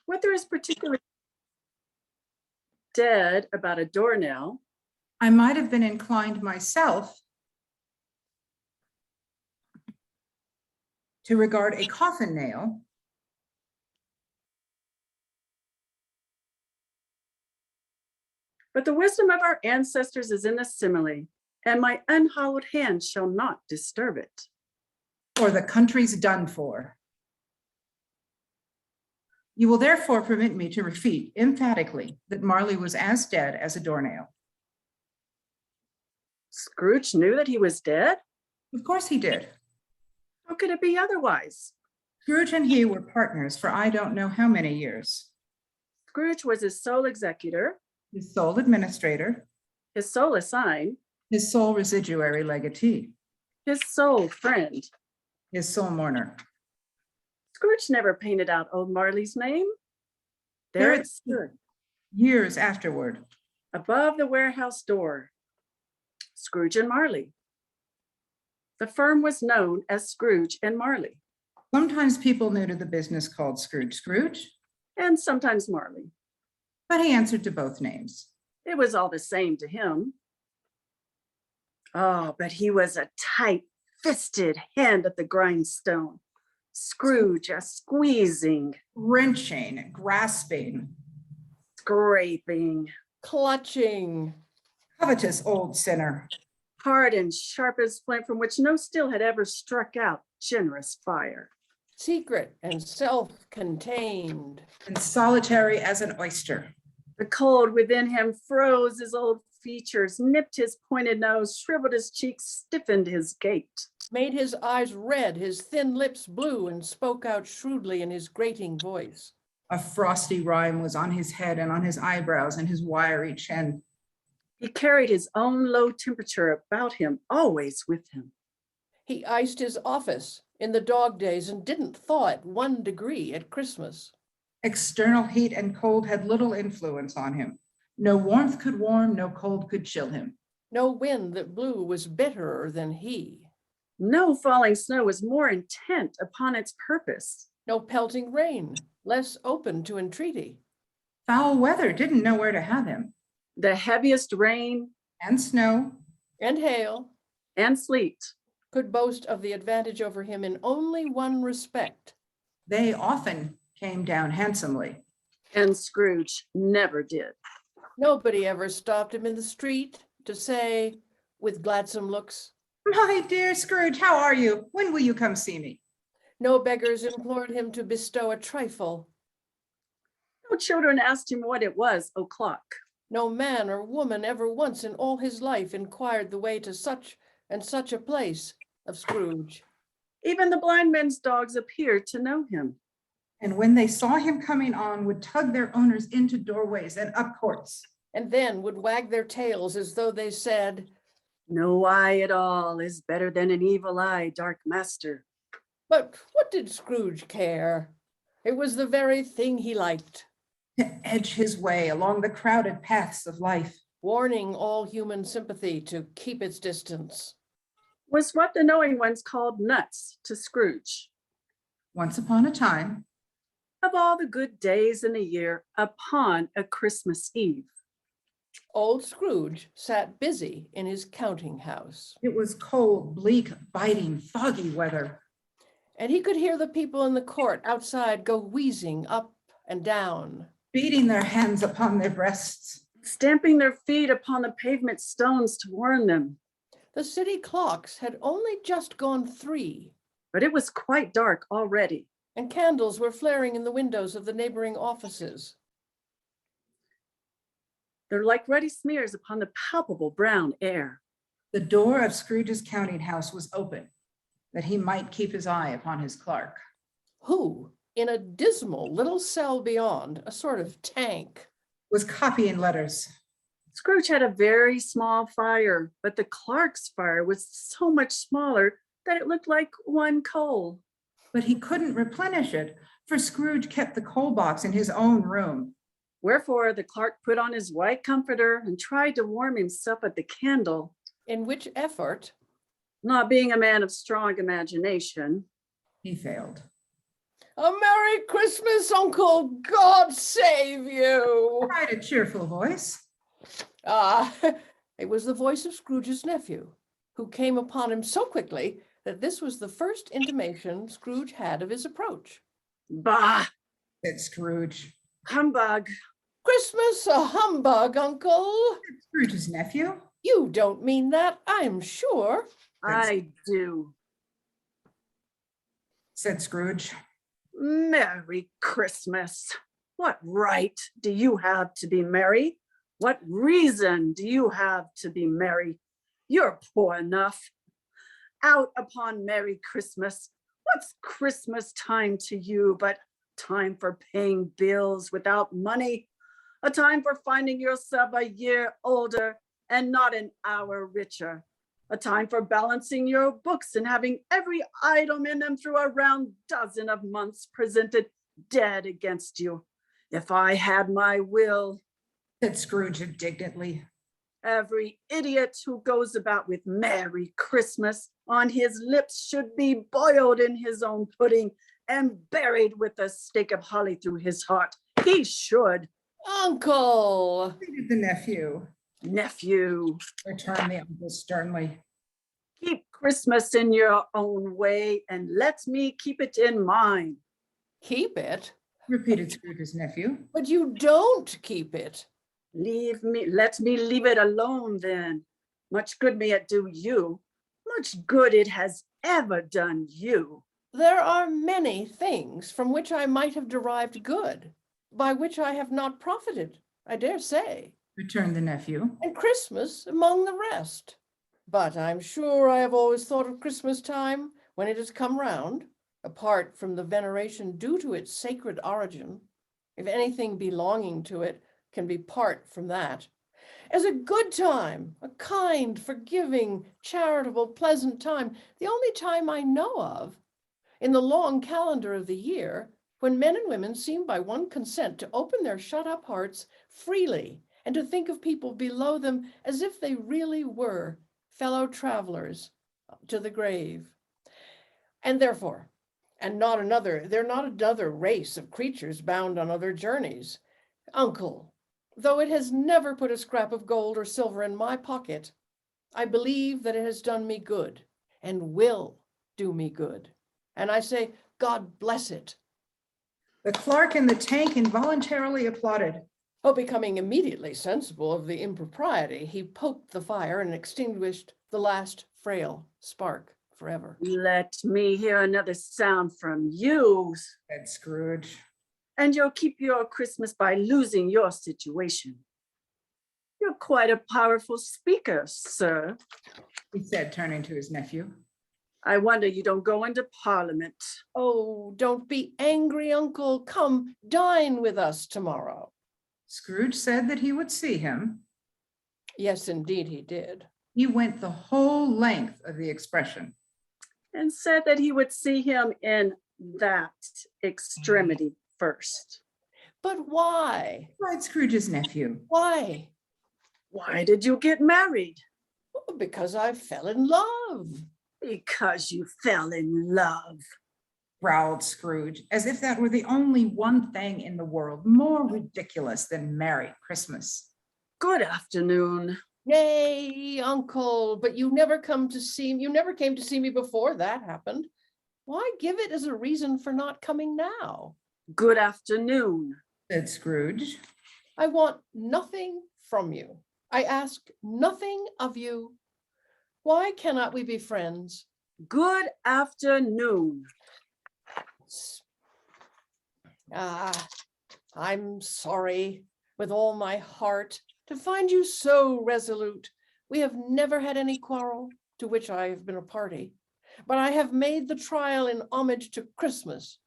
What there is particularly dead about a doornail, I might have been inclined myself to regard a coffin nail but the wisdom of our ancestors is in the simile, and my unhallowed hand shall not disturb it. or the country's done for. You will therefore permit me to refute emphatically that Marley was as dead as a doornail. Scrooge knew that he was dead? Of course he did. How could it be otherwise? Scrooge and he were partners for I don't know how many years. Scrooge was his sole executor, His sole administrator, his sole assign, his sole residuary legatee, his sole friend. his sole mourner. Scrooge never painted out old Marley's name. There it stood, Years afterward, above the warehouse door. Scrooge and Marley. The firm was known as Scrooge and Marley, sometimes people new to the business called Scrooge, and sometimes Marley. but he answered to both names. It was all the same to him. Oh, but he was a tight-fisted hand at the grindstone. Scrooge a squeezing, Wrenching, grasping, scraping, Clutching. covetous old sinner. hard and sharp as flint from which no steel had ever struck out generous fire. Secret and self-contained. And solitary as an oyster. The cold within him froze his old features, nipped his pointed nose, shriveled his cheeks, stiffened his gait. Made his eyes red, his thin lips blue, and spoke out shrewdly in his grating voice. A frosty rime was on his head and on his eyebrows and his wiry chin. He carried his own low temperature about him, always with him. He iced his office in the dog days and didn't thaw it 1 degree at Christmas. External heat and cold had little influence on him. No warmth could warm, no cold could chill him. No wind that blew was bitterer than he. No falling snow was more intent upon its purpose. No pelting rain, less open to entreaty. Foul weather didn't know where to have him. The heaviest rain And snow, And hail and sleet, could boast of the advantage over him in only one respect. they often came down handsomely. and Scrooge never did. Nobody ever stopped him in the street to say, with gladsome looks, My dear Scrooge, how are you? When will you come see me? no beggars implored him to bestow a trifle. No children asked him what it was o'clock. No man or woman ever once in all his life inquired the way to such and such a place of Scrooge. Even the blind men's dogs appeared to know him. And when they saw him coming on, would tug their owners into doorways and up courts. And then would wag their tails as though they said, No eye at all is better than an evil eye, dark master. but what did Scrooge care? It was the very thing he liked, To edge his way along the crowded paths of life. warning all human sympathy to keep its distance. Was what the knowing ones called nuts to Scrooge. Once upon a time, Of all the good days in the year, upon a Christmas Eve. Old Scrooge sat busy in his counting house, it was cold, bleak, biting, foggy weather. and he could hear the people in the court outside go wheezing up and down. Beating their hands upon their breasts. Stamping their feet upon the pavement stones to warn them. The city clocks had only just gone 3, But it was quite dark already. and candles were flaring in the windows of the neighboring offices. They're like ruddy smears upon the palpable brown air. The door of Scrooge's counting house was open, that he might keep his eye upon his clerk. Who, in a dismal little cell beyond, a sort of tank, Was copying letters. Scrooge had a very small fire, but the clerk's fire was so much smaller that it looked like one coal. But he couldn't replenish it, for Scrooge kept the coal box in his own room. Wherefore the clerk put on his white comforter and tried to warm himself at the candle. in which effort, Not being a man of strong imagination, He failed. A Merry Christmas, Uncle. God save you. Cried a cheerful voice. Ah, it was the voice of Scrooge's nephew, who came upon him so quickly that this was the first intimation Scrooge had of his approach. Bah, Said Scrooge. humbug. Christmas a humbug, Uncle. Scrooge's nephew. You don't mean that, I'm sure. I do. Said Scrooge. Merry Christmas. What right do you have to be merry? What reason do you have to be merry? You're poor enough. Out upon Merry Christmas. What's Christmas time to you but time for paying bills without money? A time for finding yourself a year older and not an hour richer. A time for balancing your books and having every item in them through a round dozen of months presented dead against you. If I had my will, Said Scrooge indignantly. every idiot who goes about with Merry Christmas on his lips should be boiled in his own pudding and buried with a stake of holly through his heart. He should. Uncle. Pleaded the nephew. Nephew, Returned the uncle sternly. keep Christmas in your own way and let me keep it in mine. Keep it? Repeated Scrooge's nephew. But you don't keep it. Let me leave it alone then. Much good may it do you. Much good it has ever done you. There are many things from which I might have derived good, by which I have not profited, I dare say, Returned the nephew. and Christmas among the rest. But I'm sure I have always thought of Christmas time, when it has come round, apart from the veneration due to its sacred origin, if anything belonging to it can be part from that, as a good time, a kind, forgiving, charitable, pleasant time, the only time I know of, in the long calendar of the year, when men and women seem by one consent to open their shut-up hearts freely and to think of people below them as if they really were fellow travelers to the grave. And therefore, they're not another race of creatures bound on other journeys. Uncle, though it has never put a scrap of gold or silver in my pocket, I believe that it has done me good and will do me good. And I say, God bless it. The clerk in the tank involuntarily applauded. Oh, becoming immediately sensible of the impropriety, he poked the fire and extinguished the last frail spark forever. Let me hear another sound from you, Said Scrooge. and you'll keep your Christmas by losing your situation. You're quite a powerful speaker, sir. He said, turning to his nephew. I wonder you don't go into Parliament. Oh, don't be angry, Uncle. Come dine with us tomorrow. Scrooge said that he would see him. Yes, indeed, he did. He went the whole length of the expression. And said that he would see him in that extremity first. But why? Cried Scrooge's nephew. Why? Why did you get married? Oh, because I fell in love. Because you fell in love. Growled Scrooge, as if that were the only one thing in the world more ridiculous than Merry Christmas. Good afternoon. Nay, Uncle, but you never came to see me before that happened. Why give it as a reason for not coming now? Good afternoon. Said Scrooge. I want nothing from you. I ask nothing of you. Why cannot we be friends? Good afternoon. I'm sorry with all my heart to find you so resolute. We have never had any quarrel to which I have been a party, but I have made the trial in homage to Christmas,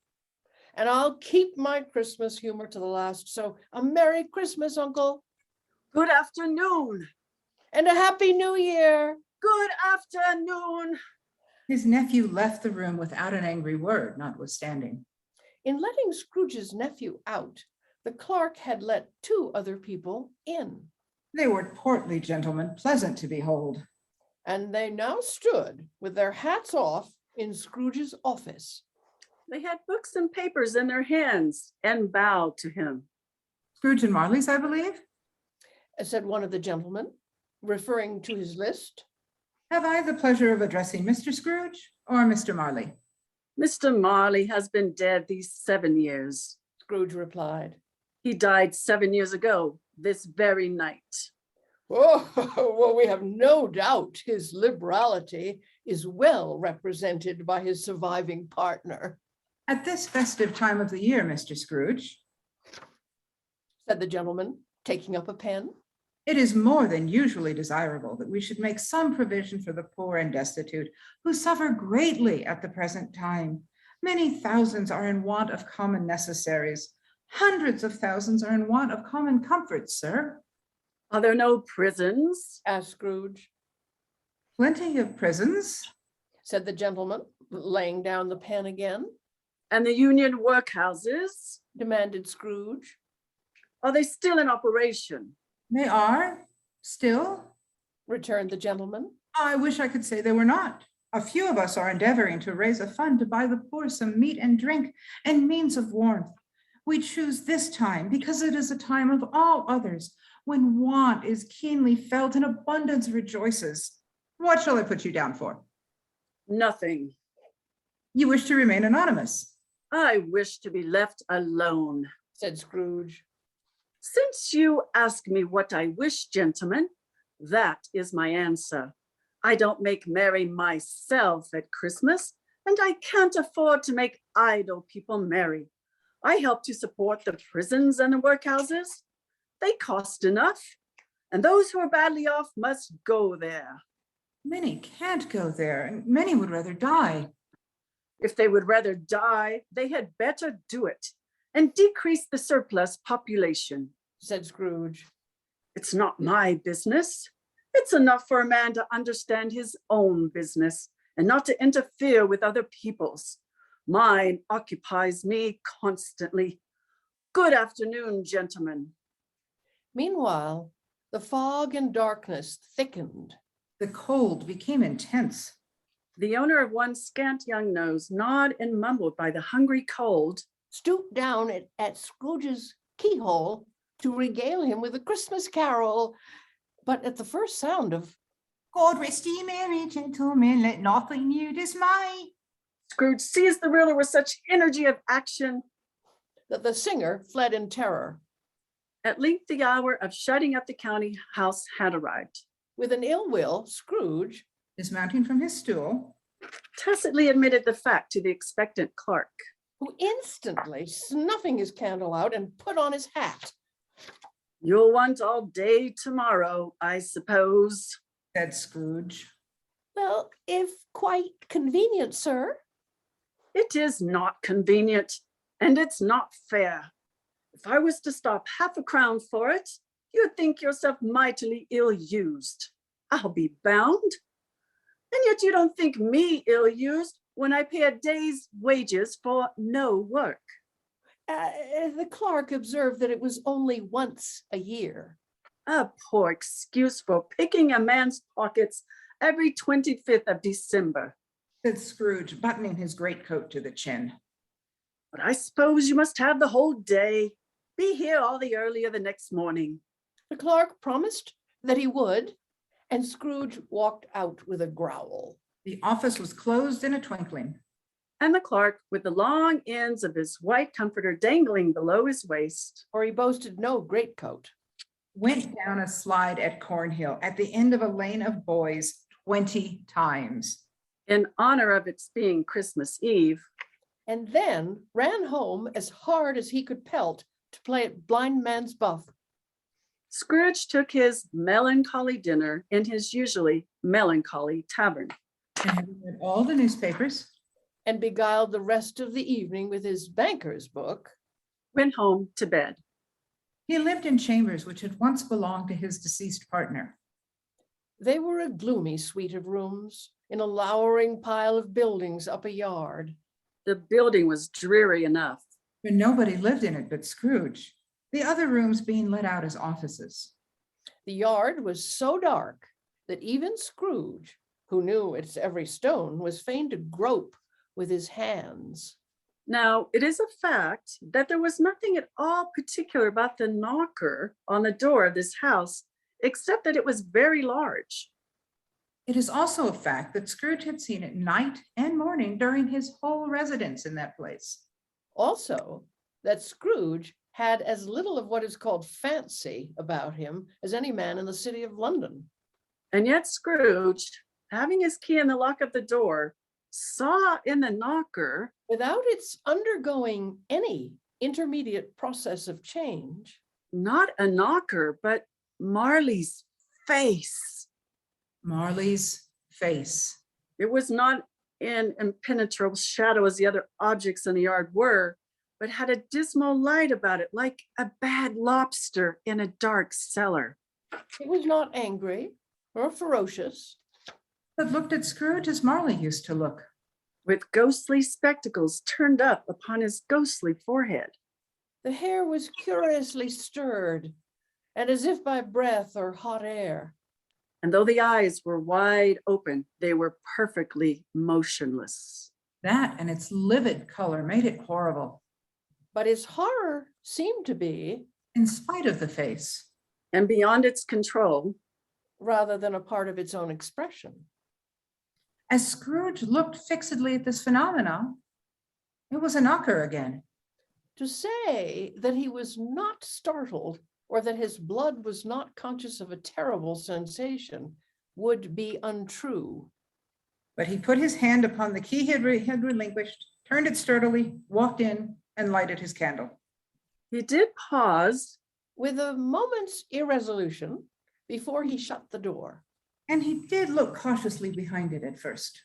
and I'll keep my Christmas humor to the last. So a Merry Christmas, Uncle, Good afternoon. and a Happy New Year. Good afternoon. His nephew left the room without an angry word, notwithstanding. In letting Scrooge's nephew out, the clerk had let 2 other people in, They were portly gentlemen, pleasant to behold. and they now stood with their hats off in Scrooge's office. They had books and papers in their hands and bowed to him. Scrooge and Marley's, I believe. said one of the gentlemen, referring to his list. Have I the pleasure of addressing Mr. Scrooge or Mr. Marley? Mr. Marley has been dead these 7 years. Scrooge replied. He died 7 years ago, this very night. Oh, well, we have no doubt his liberality is well represented by his surviving partner, At this festive time of the year, Mr. Scrooge, said the gentleman, taking up a pen. it is more than usually desirable that we should make some provision for the poor and destitute who suffer greatly at the present time. Many thousands are in want of common necessaries. Hundreds of thousands are in want of common comforts, sir. Are there no prisons? Asked Scrooge. Plenty of prisons. Said the gentleman, laying down the pen again. And the union workhouses? Demanded Scrooge. Are they still in operation? They are still. Returned the gentleman. I wish I could say they were not. A few of us are endeavoring to raise a fund to buy the poor some meat and drink and means of warmth. We choose this time because it is a time of all others when want is keenly felt and abundance rejoices. What shall I put you down for? Nothing. You wish to remain anonymous. I wish to be left alone. Said Scrooge. Since you ask me what I wish, gentlemen, that is my answer. I don't make merry myself at Christmas, and I can't afford to make idle people merry. I help to support the prisons and the workhouses. They cost enough, and those who are badly off must go there. Many can't go there, and many would rather die. If they would rather die, they had better do it and decrease the surplus population. Said Scrooge. It's not my business. It's enough for a man to understand his own business and not to interfere with other people's. Mine occupies me constantly. Good afternoon, gentlemen. Meanwhile, the fog and darkness thickened. The cold became intense. The owner of one scant young nose, gnawed and mumbled by the hungry cold, Stooped down at Scrooge's keyhole to regale him with a Christmas carol. But at the first sound of God rest ye merry gentlemen, let nothing you dismay. Scrooge seized the ruler with such energy of action. that, the singer fled in terror. At length, the hour of shutting up the county house had arrived. With an ill will, Scrooge, Dismounting from his stool, Tacitly admitted the fact to the expectant clerk. who instantly snuffing his candle out and put on his hat. You'll want all day tomorrow, I suppose. said Scrooge. Well, if quite convenient, sir. It is not convenient, and it's not fair. If I was to stop half a crown for it, you'd think yourself mightily ill-used. I'll be bound. And yet you don't think me ill-used when I pay a day's wages for no work. The clerk observed that it was only once a year. A poor excuse for picking a man's pockets every 25th of December. Said Scrooge, buttoning his greatcoat to the chin. But I suppose you must have the whole day. Be here all the earlier the next morning. The clerk promised that he would, and Scrooge walked out with a growl. The office was closed in a twinkling. And the clerk, with the long ends of his white comforter dangling below his waist, For he boasted no greatcoat. Went down a slide at Cornhill at the end of a lane of boys 20 times. in honor of its being Christmas Eve, And then ran home as hard as he could pelt to play at blind man's buff. Scrooge took his melancholy dinner in his usually melancholy tavern. And having read all the newspapers, And beguiled the rest of the evening with his banker's book. Went home to bed. he lived in chambers which had once belonged to his deceased partner. They were a gloomy suite of rooms in a lowering pile of buildings up a yard. The building was dreary enough. But nobody lived in it but Scrooge, the other rooms being let out as offices. The yard was so dark that even Scrooge, who knew its every stone, was fain to grope with his hands. Now, it is a fact that there was nothing at all particular about the knocker on the door of this house, except that it was very large. It is also a fact that Scrooge had seen it night and morning during his whole residence in that place. Also, that Scrooge had as little of what is called fancy about him as any man in the city of London. And yet Scrooge, having his key in the lock of the door, saw in the knocker, Without its undergoing any intermediate process of change, not a knocker, but Marley's face. Marley's face. It was not in impenetrable shadow as the other objects in the yard were, but had a dismal light about it, like a bad lobster in a dark cellar. it was not angry or ferocious. But looked at Scrooge as Marley used to look. With ghostly spectacles turned up upon his ghostly forehead. The hair was curiously stirred, and as if by breath or hot air. And though the eyes were wide open, they were perfectly motionless. That and its livid color made it horrible, But his horror seemed to be, in spite of the face. And beyond its control, rather than a part of its own expression. As Scrooge looked fixedly at this phenomenon, it was a knocker again. To say that he was not startled or that his blood was not conscious of a terrible sensation would be untrue. But he put his hand upon the key he had relinquished, turned it sturdily, walked in, and lighted his candle. he did pause, With a moment's irresolution before he shut the door. And he did look cautiously behind it at first.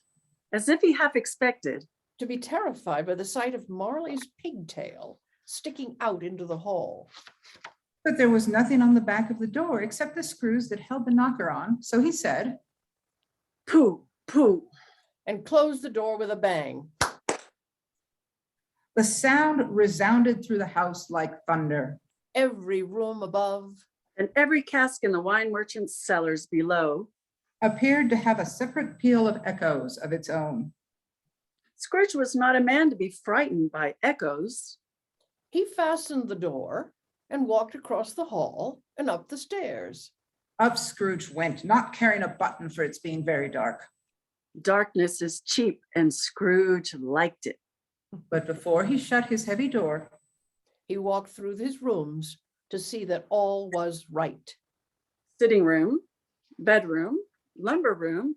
as if he half expected, To be terrified by the sight of Marley's pigtail sticking out into the hall. But there was nothing on the back of the door except the screws that held the knocker on, so he said, "Pooh, pooh." And closed the door with a bang. the sound resounded through the house like thunder. Every room above, And every cask in the wine merchant's cellars below. Appeared to have a separate peal of echoes of its own. Scrooge was not a man to be frightened by echoes. he fastened the door and walked across the hall and up the stairs. Up Scrooge went, not caring a button for its being very dark. Darkness is cheap, and Scrooge liked it. But before he shut his heavy door, He walked through his rooms to see that all was right. Sitting room, bedroom, lumber room,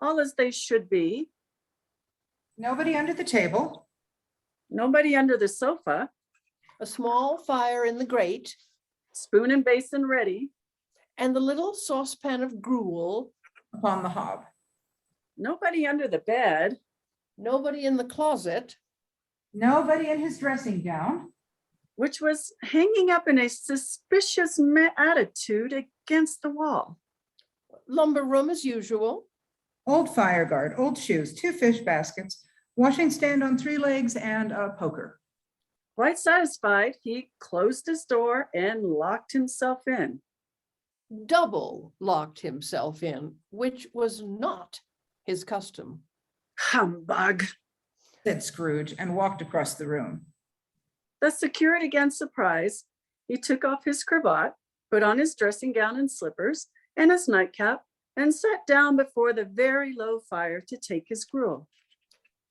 all as they should be. nobody under the table, Nobody under the sofa, A small fire in the grate, spoon and basin ready. and the little saucepan of gruel. upon the hob. Nobody under the bed. Nobody in the closet. Nobody in his dressing gown, Which was hanging up in a suspicious attitude against the wall. Lumber room as usual. old fire guard, old shoes, 2 fish baskets, washing stand on 3 legs, and a poker. Quite satisfied, he closed his door and locked himself in. Double locked himself in, which was not his custom. Humbug! Said Scrooge, and walked across the room. Thus secured against surprise, he took off his cravat, put on his dressing gown and slippers, and his nightcap, and sat down before the very low fire to take his gruel.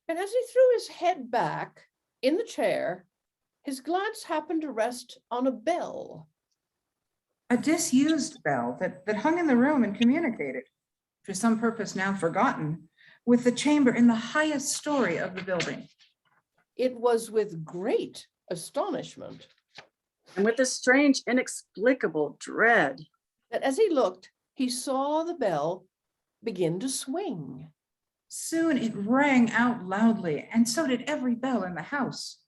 And as he threw his head back in the chair, his glance happened to rest on a bell. A disused bell that hung in the room and communicated, for some purpose now forgotten, with the chamber in the highest story of the building. It was with great astonishment And with a strange, inexplicable dread, that as he looked, he saw the bell begin to swing. Soon it rang out loudly, and so did every bell in the house.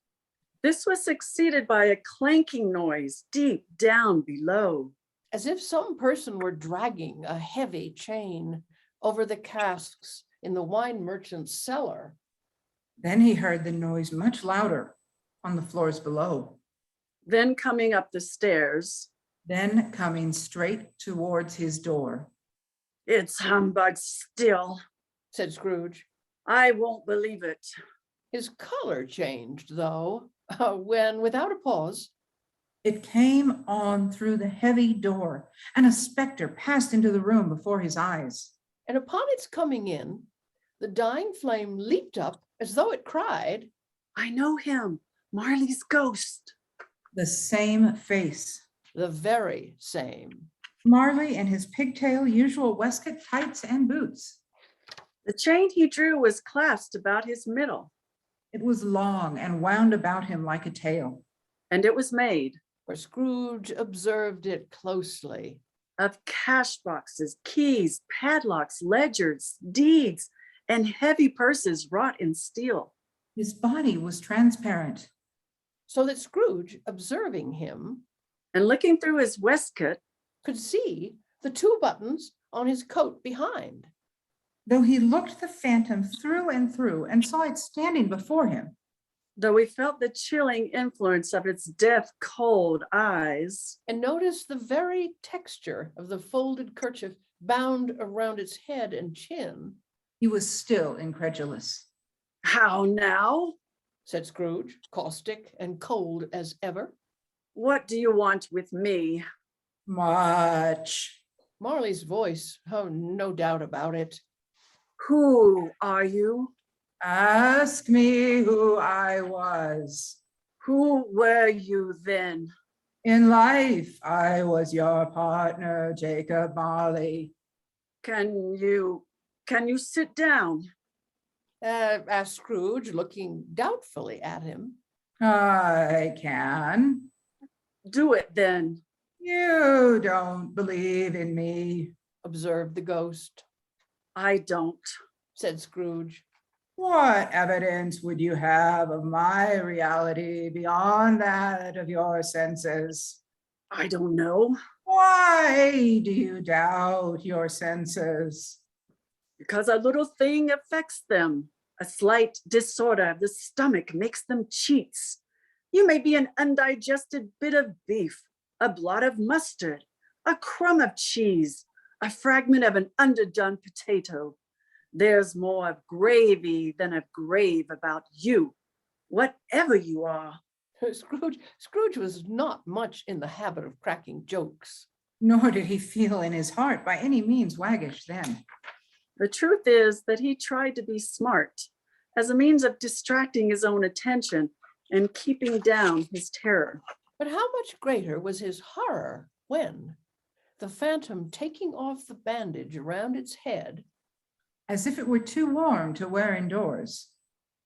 this was succeeded by a clanking noise deep down below. As if some person were dragging a heavy chain over the casks in the wine merchant's cellar. Then he heard the noise much louder on the floors below, Then coming up the stairs, then coming straight towards his door. "It's humbug still. Said Scrooge. I won't believe it." His color changed, though, when, without a pause, It came on through the heavy door, and a specter passed into the room before his eyes. and upon its coming in, the dying flame leaped up as though it cried, I know him, Marley's ghost. The same face. the very same. Marley in his pigtail usual waistcoat, tights, and boots. The chain he drew was clasped about his middle, It was long and wound about him like a tail. and it was made For Scrooge observed it closely. of cash boxes, keys, padlocks, ledgers, deeds, and heavy purses wrought in steel. His body was transparent. So that Scrooge, observing him, And looking through his waistcoat, could see the two buttons on his coat behind. Though he looked the phantom through and saw it standing before him, though he felt the chilling influence of its death cold eyes, And noticed the very texture of the folded kerchief bound around its head and chin, he was still incredulous. how now? said Scrooge, caustic and cold as ever. What do you want with me? Much. Marley's voice, oh, no doubt about it. Who are you? Ask me who I was. Who were you then? In life, I was your partner, Jacob Marley. Can you sit down? Asked Scrooge, looking doubtfully at him. I can. Do it then. You don't believe in me. Observed the ghost, I don't. said Scrooge. What evidence would you have of my reality beyond that of your senses? I don't know. Why do you doubt your senses? Because a little thing affects them. A slight disorder of the stomach makes them cheats. You may be an undigested bit of beef, a blot of mustard, a crumb of cheese, a fragment of an underdone potato. There's more of gravy than of grave about you, whatever you are. Scrooge was not much in the habit of cracking jokes. Nor did he feel in his heart by any means waggish then. The truth is that he tried to be smart as a means of distracting his own attention and keeping down his terror. But how much greater was his horror when, the phantom taking off the bandage around its head, As if it were too warm to wear indoors.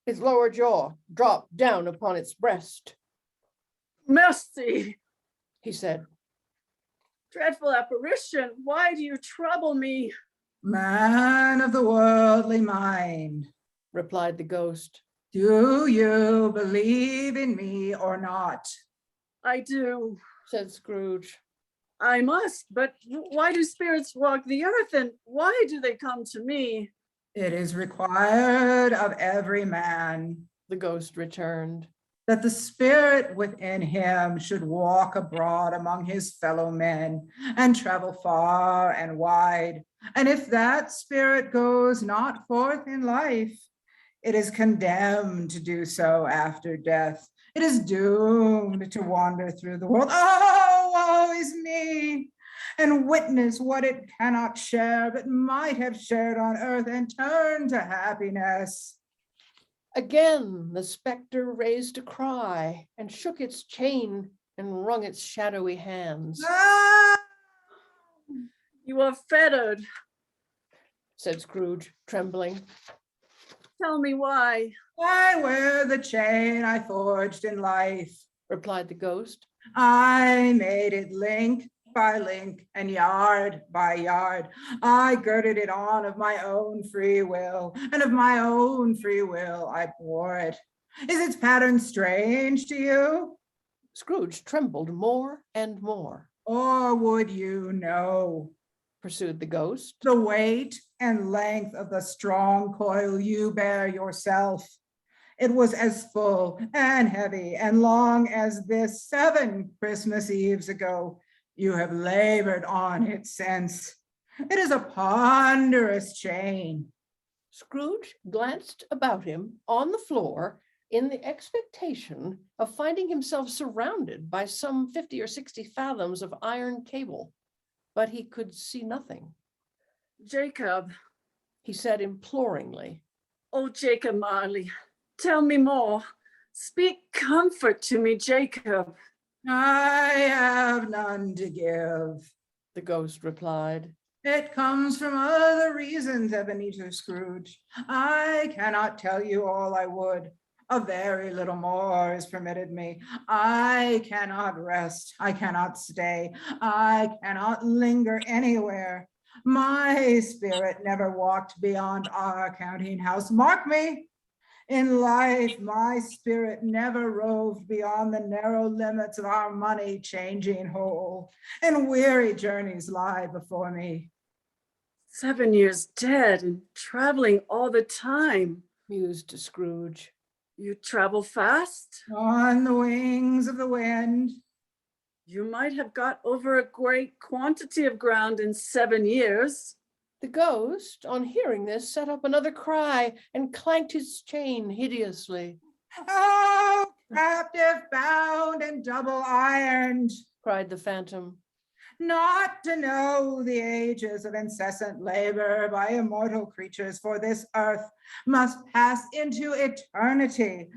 its lower jaw dropped down upon its breast, Mercy, he said. dreadful apparition, why do you trouble me? Man of the worldly mind, Replied the ghost. do you believe in me or not? I do, Said Scrooge. I must, but why do spirits walk the earth and why do they come to me? It is required of every man The ghost returned. that the spirit within him should walk abroad among his fellow men and travel far and wide. And if that spirit goes not forth in life, it is condemned to do so after death. It is doomed to wander through the world. Oh, woe is me! And witness what it cannot share, but might have shared on earth and turn to happiness. Again, the specter raised a cry and shook its chain and wrung its shadowy hands, Ah! You are fettered. said Scrooge, trembling. Tell me why. I wear the chain I forged in life. Replied the ghost. I made it link by link and yard by yard. I girded it on of my own free will, and of my own free will I bore it. Is its pattern strange to you? Scrooge trembled more and more, Or would you know pursued the ghost. the weight and length of the strong coil you bear yourself? It was as full and heavy and long as this 7 Christmas Eves ago. You have labored on it since. It is a ponderous chain. Scrooge glanced about him on the floor in the expectation of finding himself surrounded by some 50 or 60 fathoms of iron cable, but he could see nothing. Jacob, He said imploringly, oh Jacob Marley, tell me more. Speak comfort to me, Jacob. I have none to give. the ghost replied. It comes from other reasons, Ebenezer Scrooge. I cannot tell you all I would. A very little more is permitted me. I cannot rest. I cannot stay. I cannot linger anywhere. My spirit never walked beyond our counting house. Mark me. In life, my spirit never roved beyond the narrow limits of our money changing hole, and weary journeys lie before me. 7 years dead and traveling all the time. Mused Scrooge. You travel fast? On the wings of the wind. You might have got over a great quantity of ground in 7 years. The ghost, on hearing this, set up another cry and clanked his chain hideously. Oh, captive bound and double ironed, Cried the phantom. not to know the ages of incessant labor by immortal creatures, for this earth must pass into eternity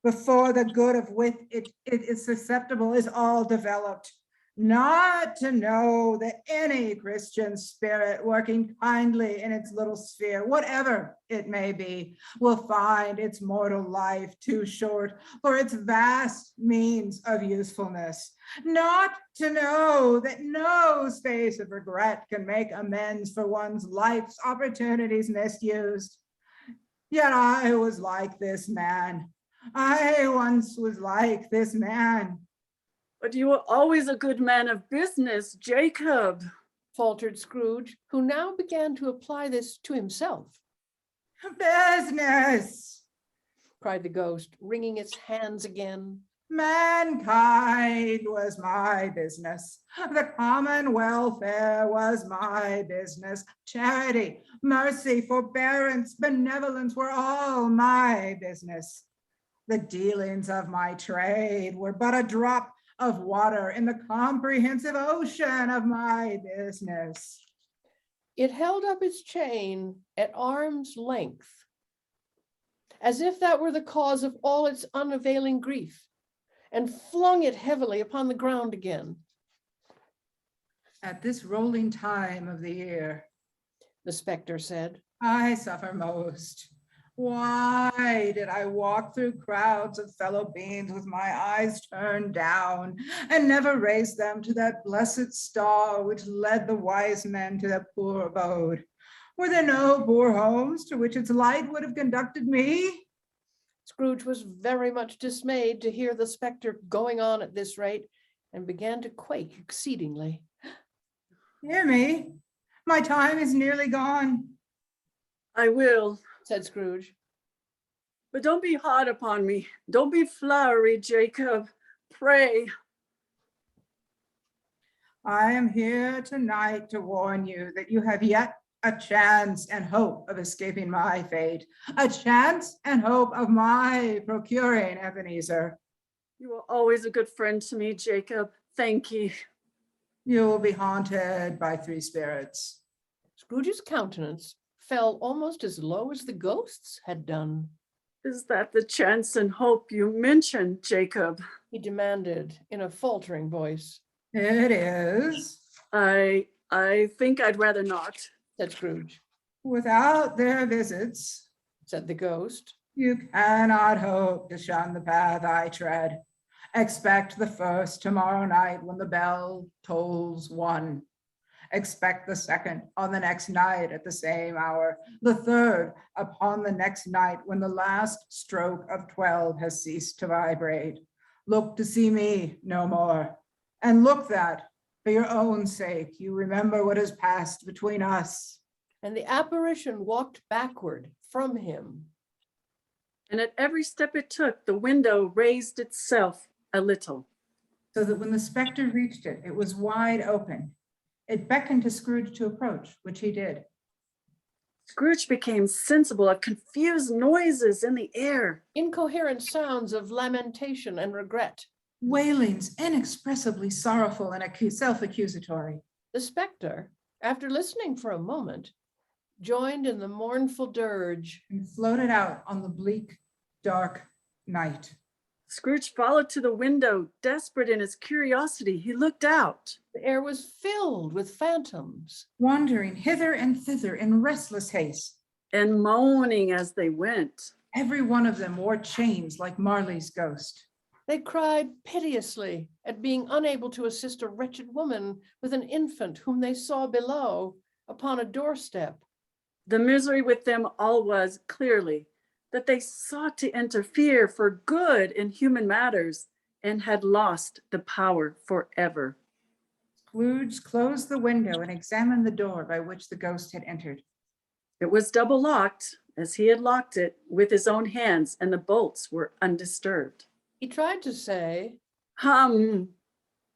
before the good of which it is susceptible is all developed. Not to know that any Christian spirit working kindly in its little sphere, whatever it may be, will find its mortal life too short for its vast means of usefulness. Not to know that no space of regret can make amends for one's life's opportunities misused. Yet I was like this man. I once was like this man. But you were always a good man of business, Jacob. Faltered Scrooge, who now began to apply this to himself. Business. Cried the ghost, wringing its hands again. Mankind was my business. The common welfare was my business. Charity, mercy, forbearance, benevolence were all my business. The dealings of my trade were but a drop of water in the comprehensive ocean of my business. It held up its chain at arm's length, as if that were the cause of all its unavailing grief, and flung it heavily upon the ground again. At this rolling time of the year, The specter said, I suffer most. Why did I walk through crowds of fellow beings with my eyes turned down and never raise them to that blessed star which led the wise men to that poor abode? Were there no poor homes to which its light would have conducted me? Scrooge was very much dismayed to hear the specter going on at this rate, and began to quake exceedingly. Hear me, my time is nearly gone. I will, Said Scrooge. but don't be hard upon me. Don't be flowery, Jacob. Pray. I am here tonight to warn you that you have yet a chance and hope of escaping my fate, a chance and hope of my procuring Ebenezer. You were always a good friend to me, Jacob. Thank you. You will be haunted by three spirits. Scrooge's countenance fell almost as low as the ghost's had done. Is that the chance and hope you mentioned, Jacob? He demanded in a faltering voice. It is. I think I'd rather not. Said Scrooge. Without their visits, Said the ghost. you cannot hope to shun the path I tread. Expect the first tomorrow night when the bell tolls 1. Expect the second on the next night at the same hour. The third upon the next night when the last stroke of 12 has ceased to vibrate. Look to see me no more. And look that, for your own sake, you remember what has passed between us. And the apparition walked backward from him. And at every step it took, the window raised itself a little. So that when the specter reached it, it was wide open. It beckoned to Scrooge to approach, which he did. Scrooge became sensible of confused noises in the air. Incoherent sounds of lamentation and regret. Wailings inexpressibly sorrowful and self-accusatory. The spectre, after listening for a moment, joined in the mournful dirge. And floated out on the bleak, dark night. Scrooge followed to the window, desperate in his curiosity. He looked out. The air was filled with phantoms. Wandering hither and thither in restless haste. And moaning as they went. Every one of them wore chains like Marley's ghost. They cried piteously at being unable to assist a wretched woman with an infant whom they saw below upon a doorstep. The misery with them all was, clearly, that they sought to interfere for good in human matters and had lost the power forever. Scrooge closed the window and examined the door by which the ghost had entered. It was double locked, as he had locked it with his own hands, and the bolts were undisturbed. He tried to say,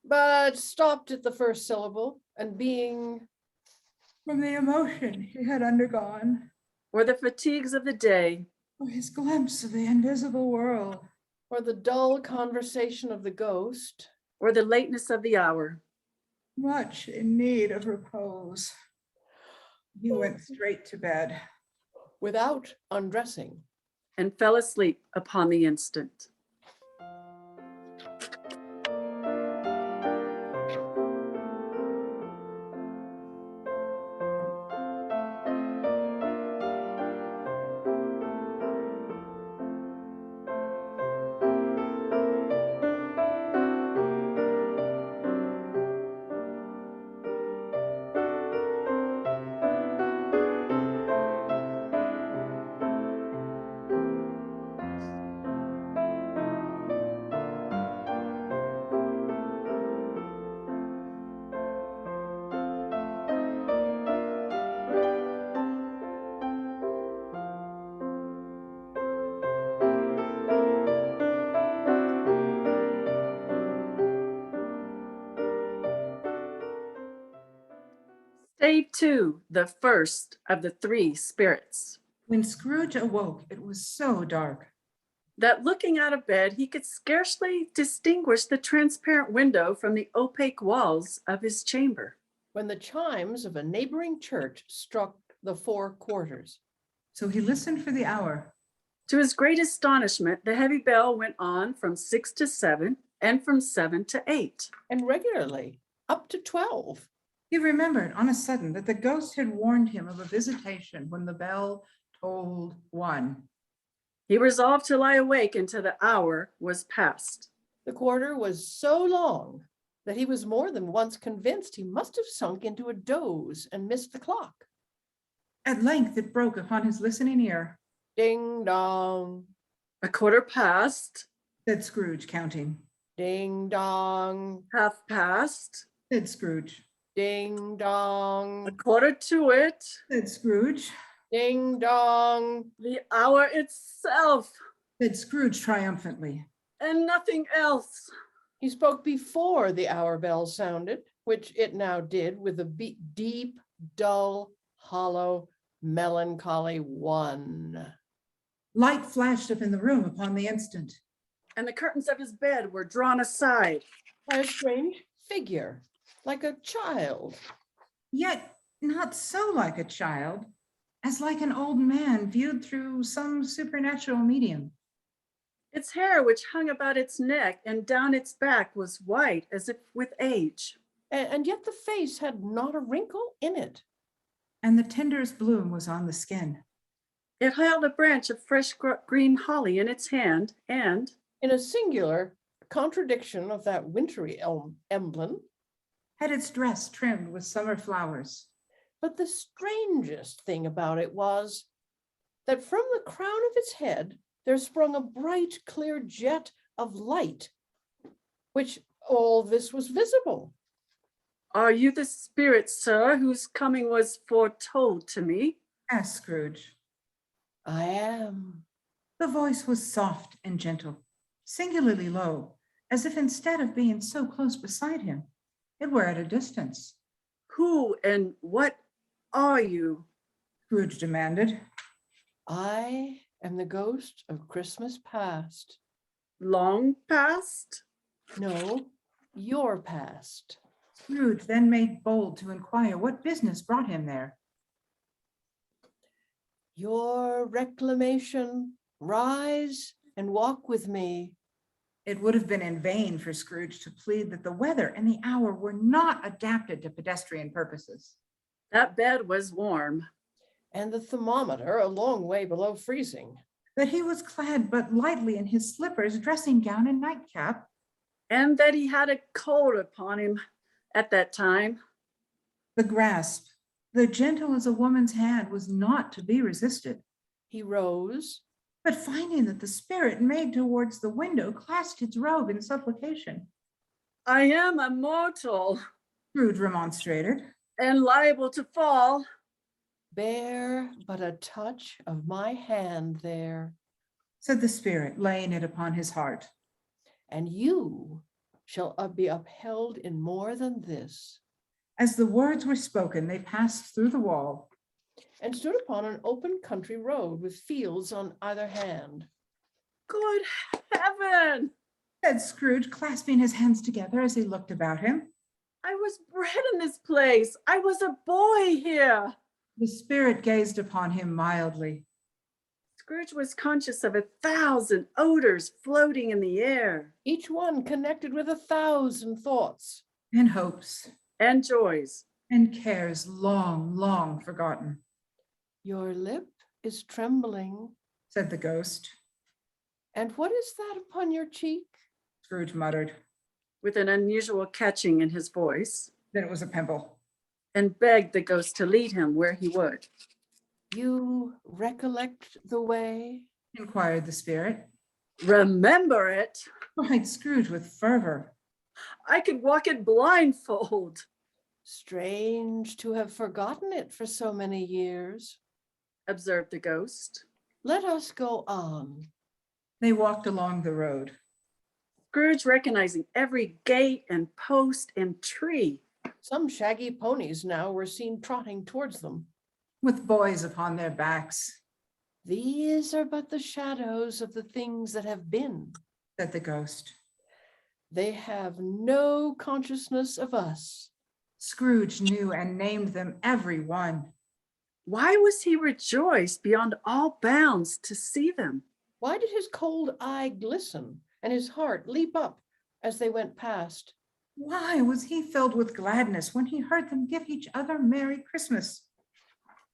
but stopped at the first syllable, and being from the emotion he had undergone, or the fatigues of the day, or his glimpse of the invisible world, or the dull conversation of the ghost, or the lateness of the hour, much in need of repose, he went straight to bed, without undressing, and fell asleep upon the instant. Stave 2, the first of the three spirits. When Scrooge awoke, it was so dark that looking out of bed, he could scarcely distinguish the transparent window from the opaque walls of his chamber. When the chimes of a neighboring church struck the 4 quarters. So he listened for the hour. To his great astonishment, the heavy bell went on from 6 to 7 and from 7 to 8. And regularly, up to 12. He remembered on a sudden that the ghost had warned him of a visitation when the bell tolled 1. He resolved to lie awake until the hour was past. The quarter was so long that he was more than once convinced he must have sunk into a doze and missed the clock. At length it broke upon his listening ear. Ding dong. A quarter past, Said Scrooge, counting. Ding dong. half past, Said Scrooge. Ding a dong. quarter to it, Said Scrooge. Ding dong. the hour itself, Said Scrooge triumphantly. and nothing else. He spoke before the hour bell sounded, which it now did with a deep, dull, hollow, melancholy 1. Light flashed up in the room upon the instant. And the curtains of his bed were drawn aside. By a strange figure, like a child. Yet not so like a child, as like an old man viewed through some supernatural medium. Its hair, which hung about its neck and down its back, was white as if with age. And yet the face had not a wrinkle in it. And the tenderest bloom was on the skin. It held a branch of fresh green holly in its hand, and, In a singular contradiction of that wintry emblem, Had its dress trimmed with summer flowers. but the strangest thing about it was that from the crown of its head there sprung a bright, clear jet of light, which all this was visible. "Are you the spirit, sir, whose coming was foretold to me?" Asked Scrooge. I am. The voice was soft and gentle, singularly low, as if instead of being so close beside him, it were at a distance. "Who and what are you?" Scrooge demanded. I am the ghost of Christmas past. Long past? No, your past. Scrooge then made bold to inquire what business brought him there. Your reclamation. Rise and walk with me. It would have been in vain for Scrooge to plead that the weather and the hour were not adapted to pedestrian purposes. That bed was warm. And the thermometer a long way below freezing. That he was clad but lightly in his slippers, dressing gown, and nightcap. And that he had a cold upon him at that time. The grasp, though gentle as a woman's hand, was not to be resisted. He rose. But finding that the spirit made towards the window, clasped its robe in supplication. I am a mortal Scrooge remonstrated. and liable to fall. Bear but a touch of my hand there, Said the spirit, laying it upon his heart. and you shall be upheld in more than this. As the words were spoken, they passed through the wall And stood upon an open country road with fields on either hand. Good heaven! said Scrooge, clasping his hands together as he looked about him. I was bred in this place. I was a boy here. The spirit gazed upon him mildly. Scrooge was conscious of 1,000 odors floating in the air, Each one connected with 1,000 thoughts. And hopes, and joys. and cares long, long forgotten, Your lip is trembling. said the ghost. And what is that upon your cheek? Scrooge muttered. With an unusual catching in his voice, Then it was a pimple. and begged the ghost to lead him where he would. You recollect the way? Inquired the spirit. Remember it? Cried Scrooge with fervor. I could walk it blindfold. Strange to have forgotten it for so many years. Observed the ghost. Let us go on. They walked along the road. Scrooge recognizing every gate and post and tree. Some shaggy ponies now were seen trotting towards them. With boys upon their backs, These are but the shadows of the things that have been. said the ghost. They have no consciousness of us. Scrooge knew and named them every one. Why was he rejoiced beyond all bounds to see them? Why did his cold eye glisten and his heart leap up as they went past? Why was he filled with gladness when he heard them give each other Merry Christmas?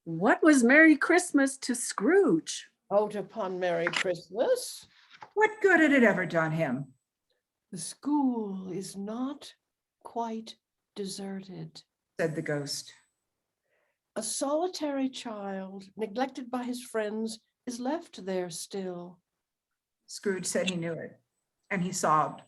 What was Merry Christmas to Scrooge? Out upon Merry Christmas. What good had it ever done him? The school is not quite deserted. Said the ghost. A solitary child, neglected by his friends, is left there still. Scrooge said he knew it, and he sobbed.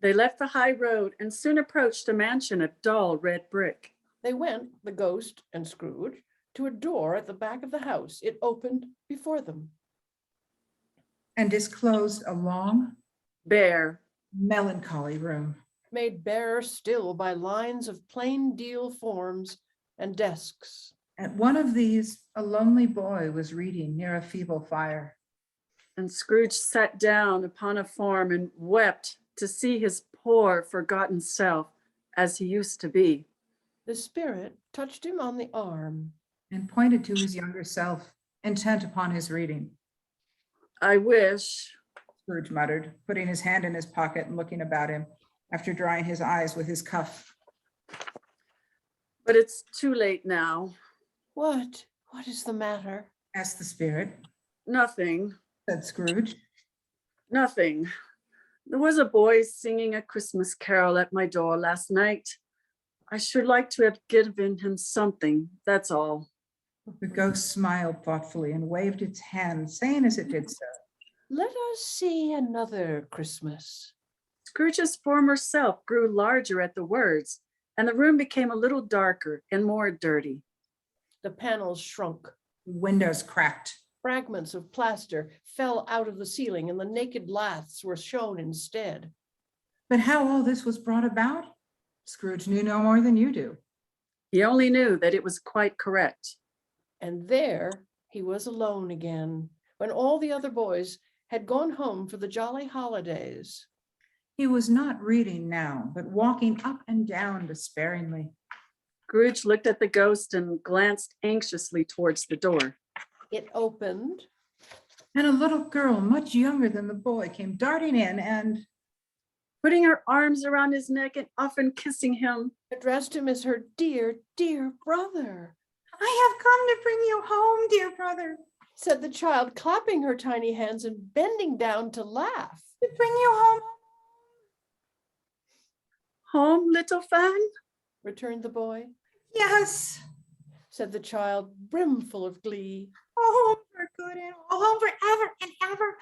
They left the high road and soon approached a mansion of dull red brick. They went, the ghost and Scrooge, to a door at the back of the house. It opened before them. And disclosed a long, Bare, melancholy room. Made bare still by lines of plain deal forms and desks. At one of these, a lonely boy was reading near a feeble fire. and Scrooge sat down upon a form and wept to see his poor, forgotten self as he used to be. The spirit touched him on the arm. And pointed to his younger self, intent upon his reading. I wish, Scrooge muttered, putting his hand in his pocket and looking about him after drying his eyes with his cuff. but it's too late now. What? What is the matter? Asked the spirit. Nothing, Said Scrooge. nothing. There was a boy singing a Christmas carol at my door last night. I should like to have given him something, that's all. The ghost smiled thoughtfully and waved its hand, saying as it did so, Let us see another Christmas. Scrooge's former self grew larger at the words, and the room became a little darker and more dirty. The panels shrunk. windows cracked. Fragments of plaster fell out of the ceiling and the naked laths were shown instead. But how all this was brought about, Scrooge knew no more than you do. He only knew that it was quite correct. And there he was alone again, when all the other boys had gone home for the jolly holidays. He was not reading now, but walking up and down despairingly. Scrooge looked at the ghost and glanced anxiously towards the door. It opened, And a little girl, much younger than the boy, came darting in and, putting her arms around his neck and often kissing him. addressed him as her dear, dear brother, I have come to bring you home, dear brother, said the child, clapping her tiny hands and bending down to laugh. to bring you home. Home, little Fan? Returned the boy, Yes, said the child, brimful of glee. home for good and home forever and ever.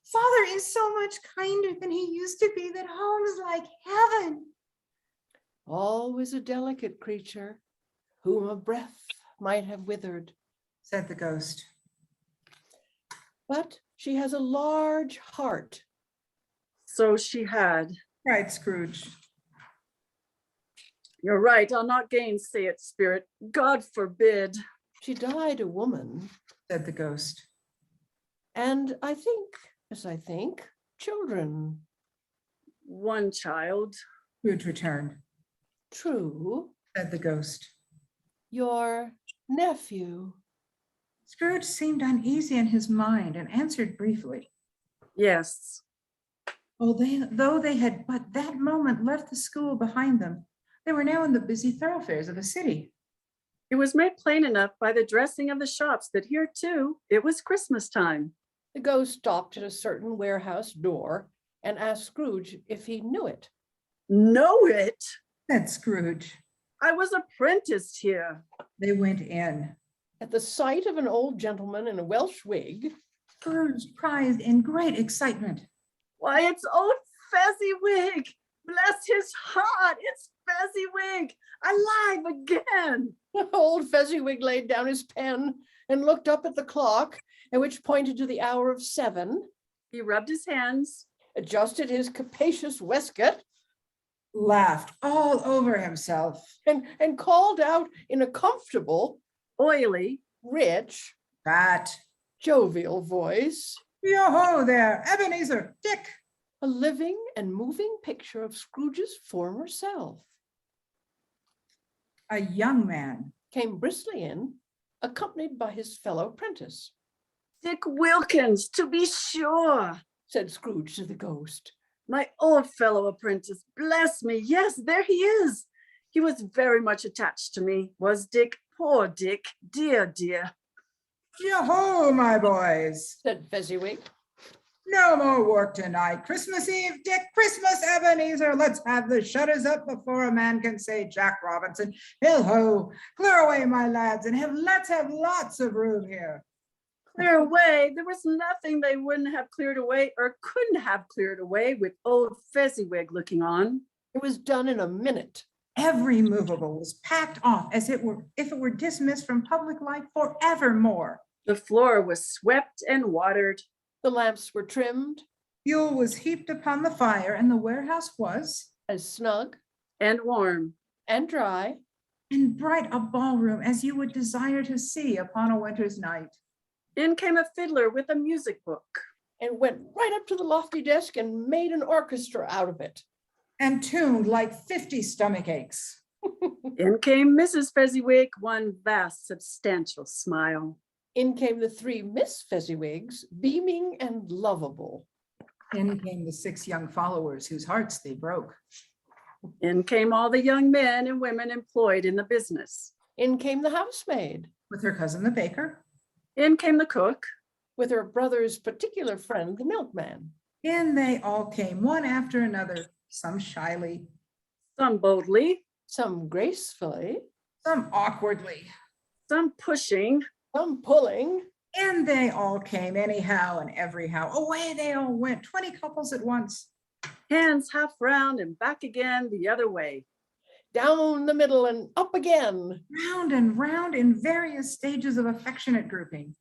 Father is so much kinder than he used to be that home's like heaven. Always a delicate creature, whom a breath might have withered. Said the ghost. But she has a large heart. So she had. Cried Scrooge. You're right, I'll not gainsay it, spirit. God forbid. She died a woman, Said the ghost. and I think, children. One child. Scrooge returned. True, Said the ghost. your nephew. Scrooge seemed uneasy in his mind and answered briefly. Yes. Though they had but that moment left the school behind them, they were now in the busy thoroughfares of a city. It was made plain enough by the dressing of the shops that here too, it was Christmas time. The ghost stopped at a certain warehouse door and asked Scrooge if he knew it. Know it? Said Scrooge. I was apprenticed here. They went in. At the sight of an old gentleman in a Welsh wig, Scrooge cried in great excitement. Why, it's old Fezziwig. Bless his heart, it's Fezziwig. Alive again. old Fezziwig laid down his pen and looked up at the clock, which pointed to the hour of 7, He rubbed his hands. adjusted his capacious waistcoat, Laughed all over himself. and called out in a comfortable, Oily. rich, That. jovial voice, Yo-ho there, Ebenezer, Dick. a living and moving picture of Scrooge's former self, A young man. came briskly in, accompanied by his fellow apprentice. Dick Wilkins, to be sure. Said Scrooge to the ghost. My old fellow apprentice, bless me. Yes, there he is. He was very much attached to me, was Dick. Poor Dick, dear, dear. Yo-ho, my boys. Said Fezziwig. No more work tonight. Christmas Eve, Dick, Christmas, Ebenezer. Let's have the shutters up before a man can say Jack Robinson. Hill-ho, clear away, my lads, and let's have lots of room here. Clear away. There was nothing they wouldn't have cleared away or couldn't have cleared away with old Fezziwig looking on. It was done in a minute. Every movable was packed off as if it were dismissed from public life forevermore. The floor was swept and watered. The lamps were trimmed, Fuel was heaped upon the fire, and the warehouse was, as snug And warm. and dry and bright a ballroom as you would desire to see upon a winter's night. In came a fiddler with a music book. and went right up to the lofty desk and made an orchestra out of it. And tuned like 50 stomach aches. In came Mrs. Fezziwig, one vast, substantial smile. In came the 3 Miss Fezziwigs, beaming and lovable. In came the 6 young followers whose hearts they broke. In came all the young men and women employed in the business. In came the housemaid, With her cousin the baker. In came the cook. with her brother's particular friend, the milkman. In they all came, one after another, some shyly, Some boldly, Some gracefully, some awkwardly. some pushing. some pulling, And they all came anyhow and everyhow. Away they all went, 20 couples at once. Hands half round and back again the other way. down the middle and up again. Round and round in various stages of affectionate grouping.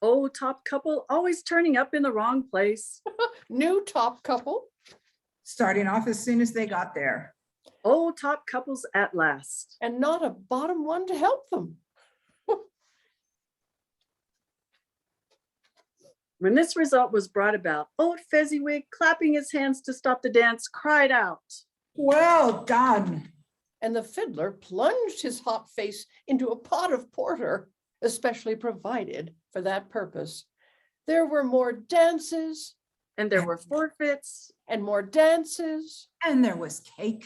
Old top couple always turning up in the wrong place. New top couple, Starting off as soon as they got there. Old top couples at last. and not a bottom one to help them. When this result was brought about, old Fezziwig, clapping his hands to stop the dance, cried out, Well done. And the fiddler plunged his hot face into a pot of porter, especially provided for that purpose. There were more dances and there were forfeits, and more dances, And there was cake.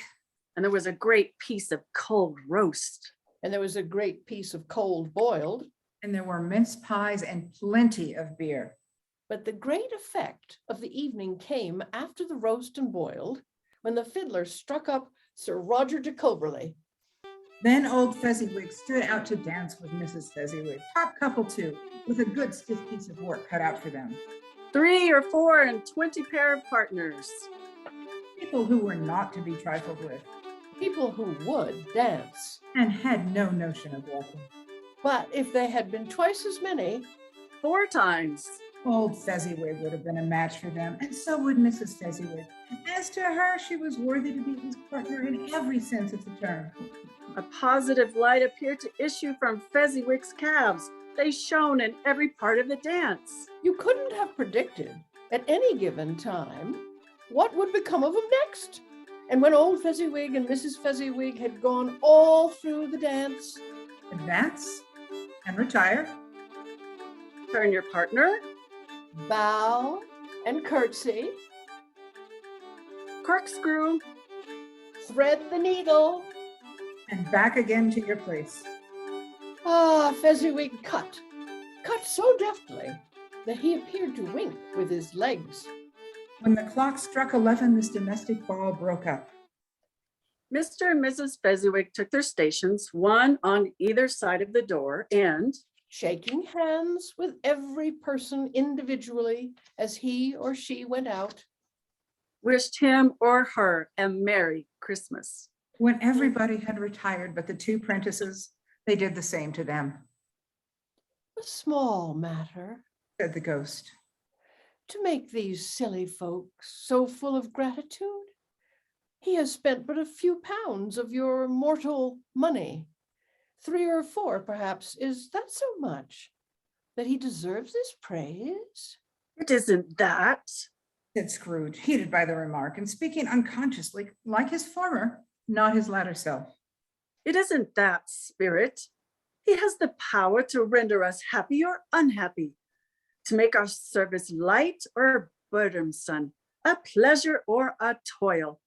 and there was a great piece of cold roast. and there was a great piece of cold boiled. And there were mince pies and plenty of beer. But the great effect of the evening came after the roast and boiled, when the fiddler struck up Sir Roger de Coverley. Then old Fezziwig stood out to dance with Mrs. Fezziwig, top couple too, with a good stiff piece of work cut out for them. 3 or 4 and 20 pair of partners. People who were not to be trifled with, People who would dance. and had no notion of walking. But if they had been twice as many, 4 times. Old Fezziwig would have been a match for them, and so would Mrs. Fezziwig. As to her, she was worthy to be his partner in every sense of the term. A positive light appeared to issue from Fezziwig's calves. They shone in every part of the dance. you couldn't have predicted at any given time what would become of them next. And when old Fezziwig and Mrs. Fezziwig had gone all through the dance, Advance and retire. Turn your partner, bow and curtsy, corkscrew, thread the needle. And back again to your place. Ah, Fezziwig cut so deftly that he appeared to wink with his legs. When the clock struck 11, this domestic ball broke up. Mr. and Mrs. Fezziwig took their stations, one on either side of the door, and Shaking hands with every person individually as he or she went out. wished him or her a Merry Christmas. When everybody had retired but the 2 prentices, they did the same to them, A small matter said the ghost. to make these silly folks so full of gratitude. He has spent but a few pounds of your mortal money. 3 or 4, perhaps. Is that so much that he deserves this praise? It isn't that. Said Scrooge, heated by the remark, and speaking unconsciously, like his former, not his latter self. It isn't that, Spirit. He has the power to render us happy or unhappy, to make our service light or burdensome, a pleasure or a toil.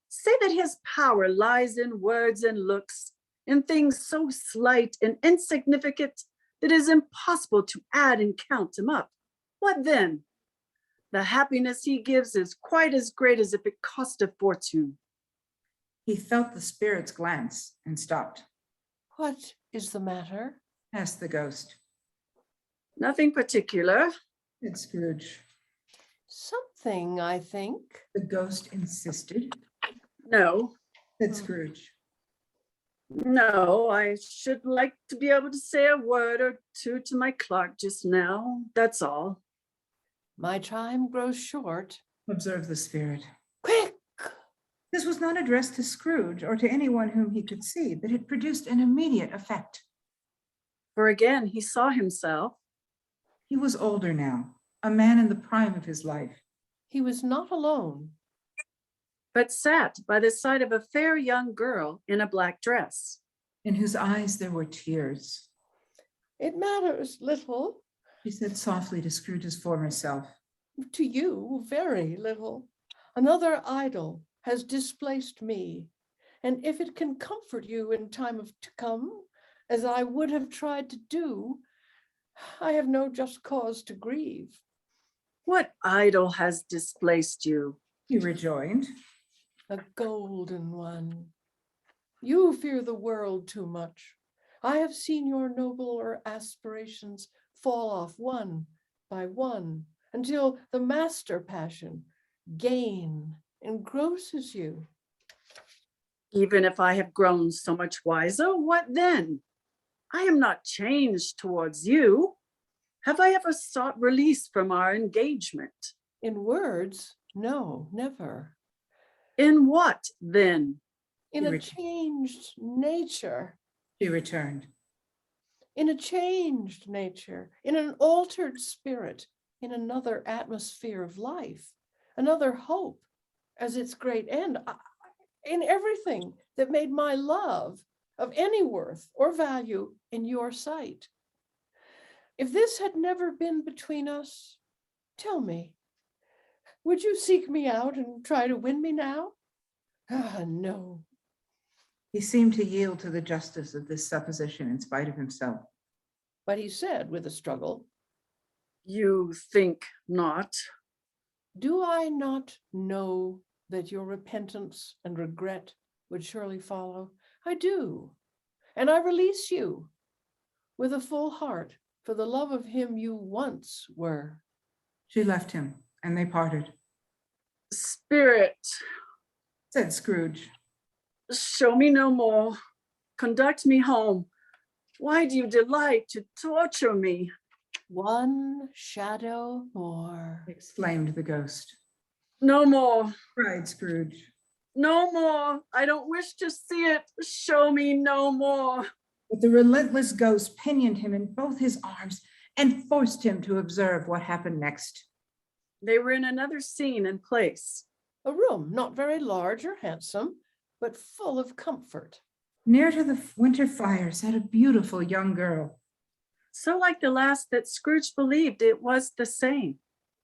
Say that his power lies in words and looks, in things so slight and insignificant that it is impossible to add and count them up. What then? The happiness he gives is quite as great as if it cost a fortune. He felt the spirit's glance and stopped, What is the matter? asked the ghost. Nothing particular. Said Scrooge. Something, I think. The ghost insisted, No, said Scrooge. no, I should like to be able to say a word or two to my clerk just now. That's all. My time grows short. Observed the spirit. Quick! This was not addressed to Scrooge or to anyone whom he could see, but it produced an immediate effect. For again, he saw himself. He was older now, a man in the prime of his life. He was not alone. But sat by the side of a fair young girl in a black dress. In whose eyes there were tears. It matters little. She said softly to Scrooge's former self. To you, very little. Another idol has displaced me, and if it can comfort you in time of to come, as I would have tried to do, I have no just cause to grieve. What idol has displaced you? He rejoined. A golden one. You fear the world too much. I have seen your nobler aspirations fall off one by one until the master passion, gain, engrosses you. Even if I have grown so much wiser, what then? I am not changed towards you. Have I ever sought release from our engagement? In words, no, never. In what then? In a changed nature. She returned. In a changed nature, in an altered spirit, in another atmosphere of life, another hope as its great end, in everything that made my love of any worth or value in your sight. If this had never been between us, tell me, would you seek me out and try to win me now? Ah, no. He seemed to yield to the justice of this supposition in spite of himself. But he said with a struggle, You think not? do I not know that your repentance and regret would surely follow? I do. And I release you with a full heart for the love of him you once were. She left him, and they parted. Spirit, Said Scrooge. show me no more. Conduct me home. Why do you delight to torture me? One shadow more. Exclaimed the ghost. No more. Cried Scrooge. No more. I don't wish to see it. Show me no more. But the relentless ghost pinioned him in both his arms and forced him to observe what happened next. They were in another scene and place. A room not very large or handsome, but full of comfort. Near to the winter fire sat a beautiful young girl. So like the last that Scrooge believed it was the same.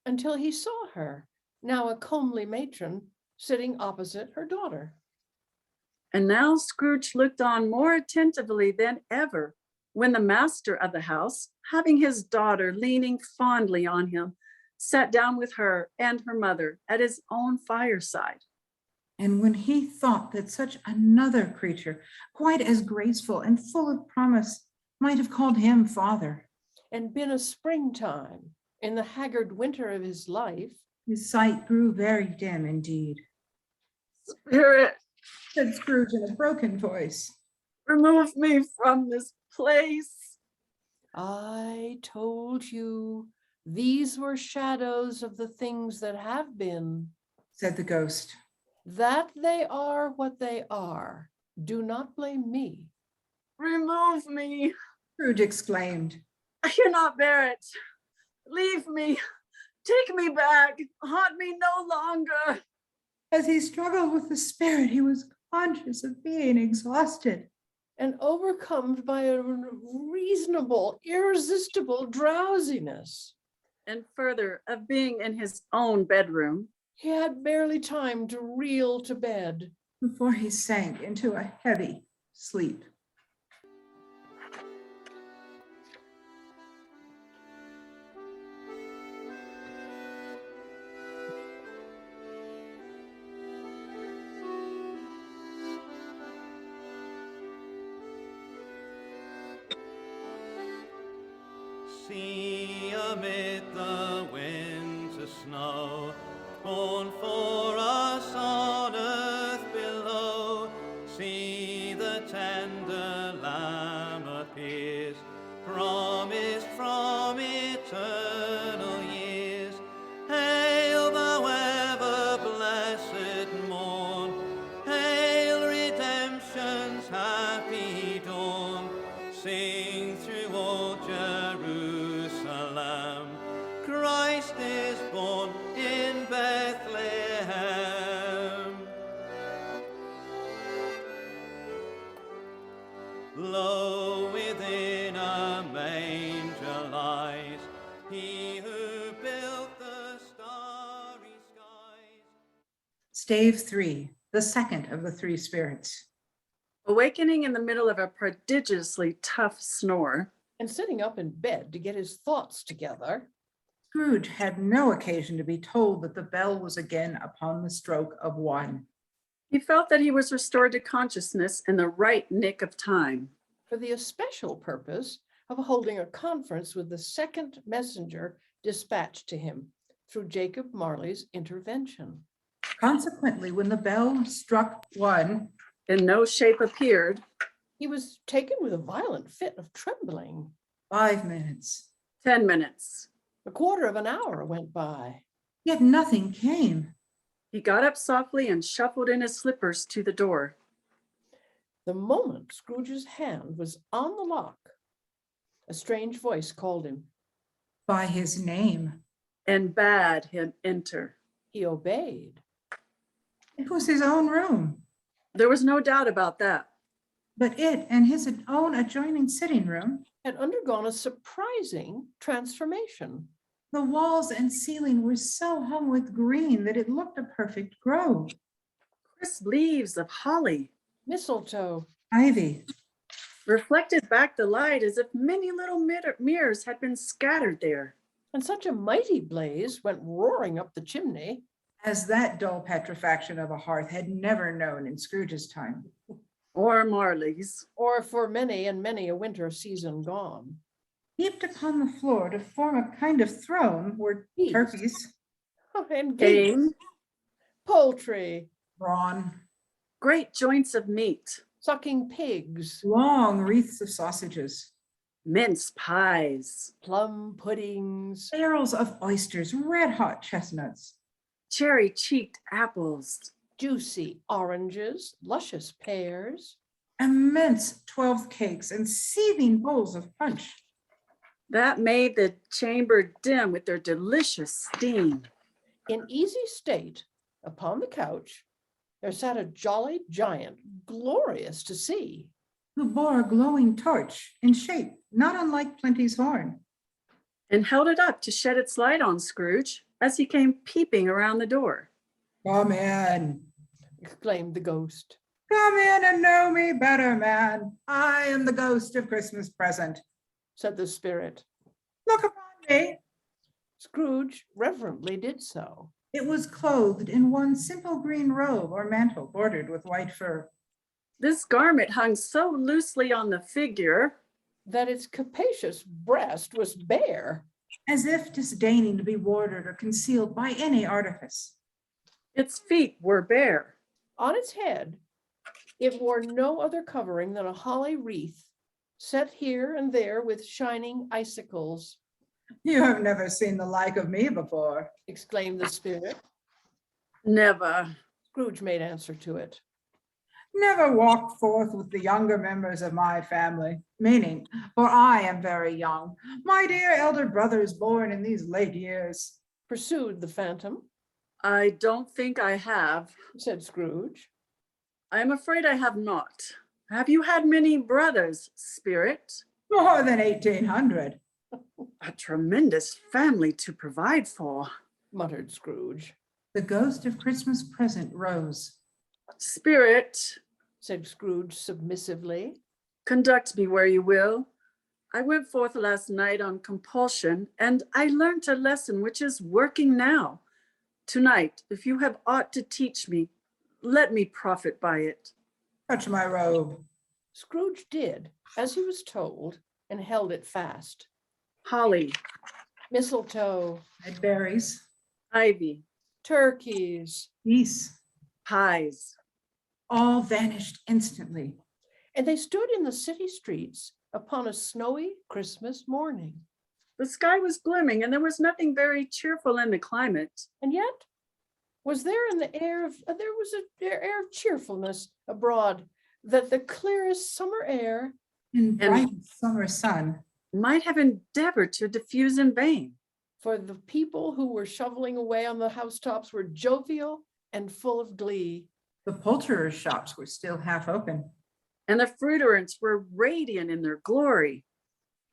Until he saw her, now a comely matron, sitting opposite her daughter. And now Scrooge looked on more attentively than ever when the master of the house, having his daughter leaning fondly on him, sat down with her and her mother at his own fireside. And when he thought that such another creature, quite as graceful and full of promise, might have called him father, And been a springtime in the haggard winter of his life, his sight grew very dim indeed. Spirit, Said Scrooge in a broken voice. remove me from this place. I told you these were shadows of the things that have been. Said the ghost. That they are what they are. Do not blame me. Remove me. Scrooge exclaimed. I cannot bear it. Leave me. Take me back. Haunt me no longer. As he struggled with the spirit, he was conscious of being exhausted. And overcome by a reasonable, irresistible drowsiness. And further, of being in his own bedroom. He had barely time to reel to bed. Before he sank into a heavy sleep. See amid the winter snow, born for us on earth below. See the tender Lamb appears, promised from eternal years. Hail thou ever blessed morn, hail redemption's happy dawn. Sing through all Jerusalem, Christ is born in Bethlehem. Lo, within a manger lies he who built the starry skies. Stave 3, the second of the three spirits. Awakening in the middle of a prodigiously tough snore, And sitting up in bed to get his thoughts together. Scrooge had no occasion to be told that the bell was again upon the stroke of 1. he felt that he was restored to consciousness in the right nick of time. For the especial purpose of holding a conference with the second messenger dispatched to him through Jacob Marley's intervention. Consequently, when the bell struck 1, In no shape appeared. He was taken with a violent fit of trembling. 5 minutes, 10 minutes. A quarter of an hour went by. yet nothing came. He got up softly and shuffled in his slippers to the door. The moment Scrooge's hand was on the lock, a strange voice called him. By his name. and bade him enter. He obeyed. It was his own room, There was no doubt about that. but it and his own adjoining sitting room, Had undergone a surprising transformation. the walls and ceiling were so hung with green that it looked a perfect grove. Crisp leaves of holly Mistletoe, Ivy, reflected back the light as if many little mirrors had been scattered there. and such a mighty blaze went roaring up the chimney. as that dull petrifaction of a hearth had never known in Scrooge's time. Or Marley's. Or for many and many a winter season gone. Heaped upon the floor to form a kind of throne were Geese. turkeys, And game, Game, poultry, brawn, great joints of meat, sucking pigs, long wreaths of sausages, mince pies, plum puddings, barrels of oysters, red-hot chestnuts, cherry-cheeked apples, juicy oranges, luscious pears, immense 12th cakes, and seething bowls of punch. that made the chamber dim with their delicious steam. in easy state upon the couch. There sat a jolly giant, glorious to see. Who bore a glowing torch in shape, not unlike Plenty's horn. And held it up to shed its light on Scrooge as he came peeping around the door. Come in, Exclaimed the ghost. come in and know me better, man. I am the ghost of Christmas present. Said the spirit. Look upon me. Scrooge reverently did so. It was clothed in one simple green robe or mantle bordered with white fur. This garment hung so loosely on the figure That its capacious breast was bare. As if disdaining to be warded or concealed by any artifice. its feet were bare. On its head, it wore no other covering than a holly wreath, set here and there with shining icicles. You have never seen the like of me before. Exclaimed the spirit. Never. Scrooge made answer to it. Never walked forth with the younger members of my family, meaning, for I am very young. My dear elder brother is born in these late years. Pursued the phantom. I don't think I have. Said Scrooge. I am afraid I have not. Have you had many brothers, Spirit? More than 1,800. A tremendous family to provide for. Muttered Scrooge. The ghost of Christmas present rose. Spirit, Said Scrooge submissively. conduct me where you will. I went forth last night on compulsion, and I learned a lesson which is working now. Tonight, if you have aught to teach me, let me profit by it. Touch my robe. Scrooge did as he was told and held it fast. Holly, Mistletoe, Red berries, ivy, turkeys, geese, pies. all vanished instantly. and they stood in the city streets upon a snowy Christmas morning. The sky was glooming, and there was nothing very cheerful in the climate. And yet, was there in the air of there was an air of cheerfulness abroad, that the clearest summer air In bright summer sun, Might have endeavored to diffuse in vain. for the people who were shoveling away on the housetops were jovial and full of glee. the poulterers' shops were still half open. And the fruiterants were radiant in their glory,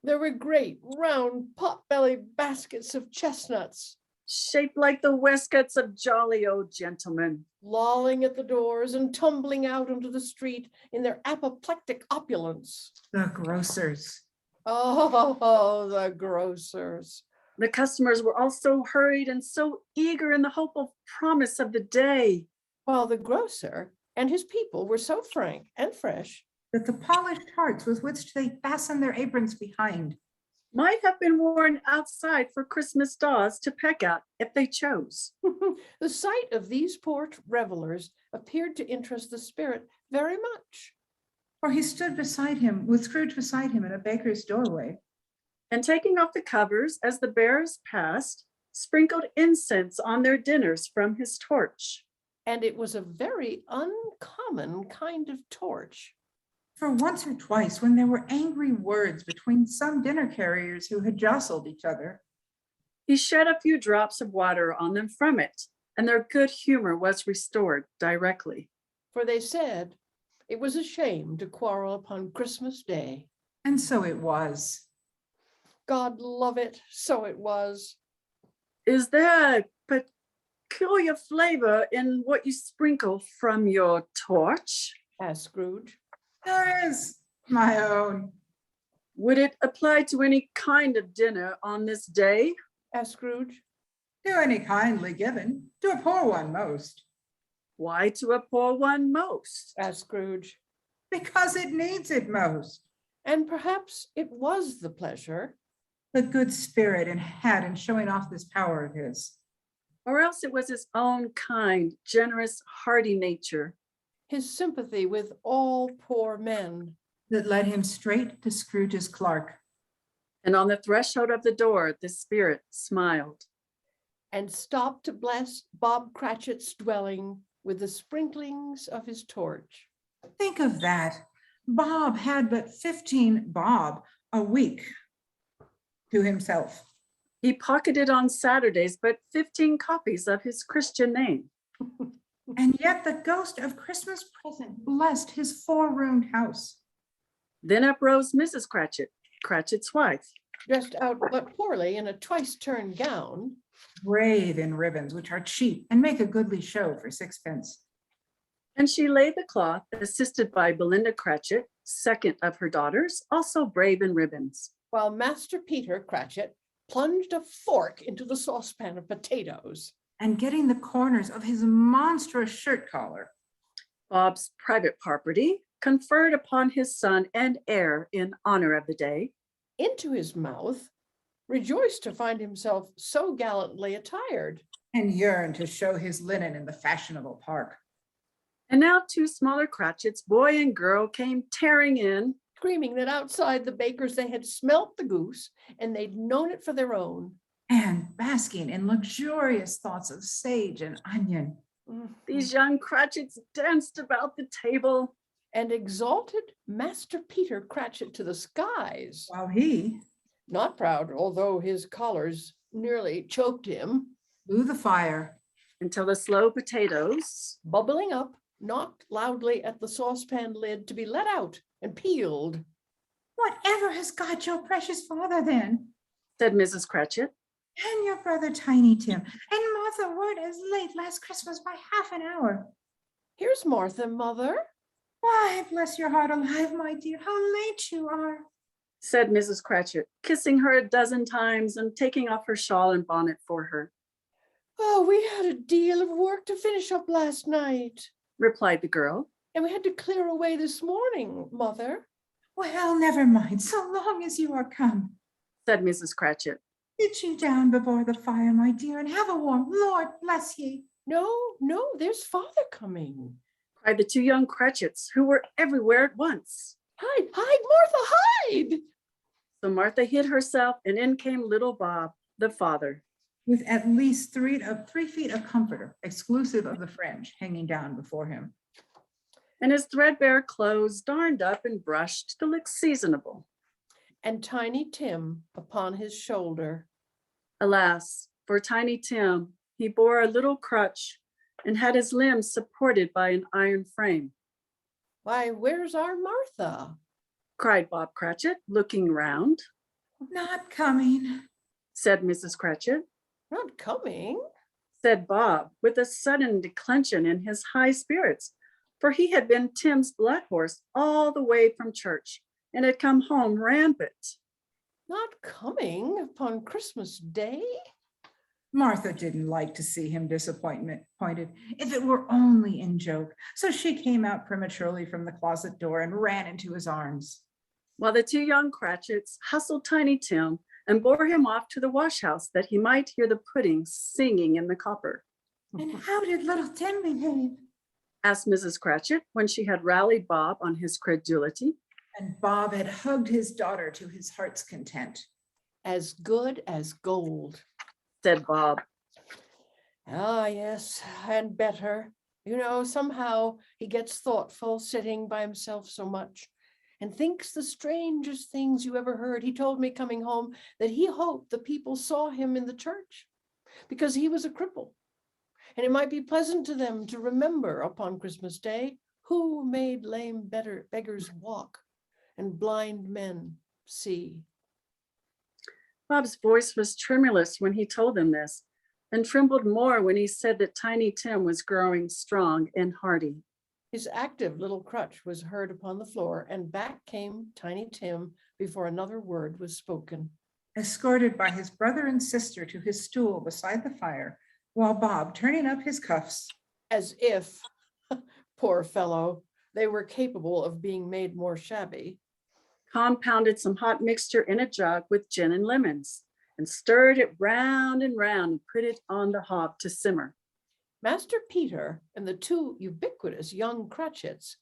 There were great round pot-bellied baskets of chestnuts shaped like the waistcoats of jolly old gentlemen. lolling at the doors and tumbling out into the street in their apoplectic opulence. The grocers, Oh, the grocers. The customers were all so hurried and so eager in the hopeful promise of the day. While the grocer and his people were so frank and fresh, that the polished hearts with which they fastened their aprons behind, Might have been worn outside for Christmas daws to peck at if they chose. the sight of these poor revelers appeared to interest the spirit very much. for he stood beside him, with Scrooge beside him in a baker's doorway. And taking off the covers as the bearers passed, sprinkled incense on their dinners from his torch. And it was a very uncommon kind of torch. For once or twice, when there were angry words between some dinner carriers who had jostled each other, He shed a few drops of water on them from it, and their good humor was restored directly. For they said it was a shame to quarrel upon Christmas Day. And so it was. God love it, so it was. Is there a peculiar flavor in what you sprinkle from your torch? Asked Scrooge. There is my own. Would it apply to any kind of dinner on this day? Asked Scrooge. To any kindly given, to a poor one most, Why to a poor one most? Asked Scrooge. because it needs it most. And perhaps it was the pleasure, The good spirit and had in showing off this power of his. Or else it was his own kind, generous, hearty nature. his sympathy with all poor men, That led him straight to Scrooge's clerk. And on the threshold of the door, the spirit smiled. and stopped to bless Bob Cratchit's dwelling with the sprinklings of his torch. Think of that. Bob had but 15 bob a week to himself. He pocketed on Saturdays but 15 copies of his Christian name. And yet the ghost of Christmas present blessed his 4-roomed house. Then uprose Mrs. Cratchit, Cratchit's wife. Dressed out but poorly in a twice-turned gown, Brave in ribbons, which are cheap and make a goodly show for 6 pence. And she laid the cloth, assisted by Belinda Cratchit, second of her daughters, also brave in ribbons. while Master Peter Cratchit plunged a fork into the saucepan of potatoes. And getting the corners of his monstrous shirt collar. Bob's private property, conferred upon his son and heir in honor of the day, Into his mouth, rejoiced to find himself so gallantly attired. And yearned to show his linen in the fashionable park. and now 2 smaller Cratchits, boy and girl, came tearing in, Screaming that outside the baker's they had smelt the goose and they'd known it for their own. And basking in luxurious thoughts of sage and onion. These young Cratchits danced about the table, And exalted Master Peter Cratchit to the skies. While he Not proud, although his collars nearly choked him, blew the fire. until the slow potatoes, bubbling up, knocked loudly at the saucepan lid to be let out and peeled. Whatever has got your precious father then? said Mrs. Cratchit. And your brother Tiny Tim and Martha weren't as late last Christmas by half an hour. Here's Martha, mother. Why, bless your heart alive, my dear, how late you are. said Mrs. Cratchit, kissing her a dozen times and taking off her shawl and bonnet for her, Oh, we had a deal of work to finish up last night, replied the girl. and we had to clear away this morning, mother. Well, never mind, so long as you are come. said Mrs. Cratchit. Sit you down before the fire, my dear, and have a warm, Lord bless ye. No, there's father coming. Cried the 2 young Cratchits, who were everywhere at once. Hide, Martha, hide! So Martha hid herself, and in came little Bob, the father. With at least 3 feet of comforter, exclusive of the fringe, hanging down before him. And his threadbare clothes darned up and brushed to look seasonable. And Tiny Tim upon his shoulder. Alas, for Tiny Tim, he bore a little crutch and had his limbs supported by an iron frame. Why, where's our Martha? Cried Bob Cratchit, looking round. Not coming. Said Mrs. Cratchit. Not coming? Said Bob, with a sudden declension in his high spirits, for he had been Tim's blood horse all the way from church and had come home rampant. Not coming upon Christmas Day? Martha didn't like to see him pointed, if it were only in joke. So she came out prematurely from the closet door and ran into his arms. While the 2 young Cratchits hustled Tiny Tim and bore him off to the wash house that he might hear the pudding singing in the copper. And how did little Tim behave? Asked Mrs. Cratchit when she had rallied Bob on his credulity. And Bob had hugged his daughter to his heart's content. As good as gold. Said Bob. Ah, yes, and better. You know, somehow he gets thoughtful sitting by himself so much. and thinks the strangest things you ever heard. He told me coming home that he hoped the people saw him in the church because he was a cripple. And it might be pleasant to them to remember upon Christmas Day who made lame beggars walk and blind men see. Bob's voice was tremulous when he told them this, and trembled more when he said that Tiny Tim was growing strong and hearty. His active little crutch was heard upon the floor, and back came Tiny Tim before another word was spoken. Escorted by his brother and sister to his stool beside the fire, while Bob, turning up his cuffs, As if, poor fellow, they were capable of being made more shabby. Compounded some hot mixture in a jug with gin and lemons, and stirred it round and round and put it on the hob to simmer. Master Peter and the two ubiquitous young Cratchits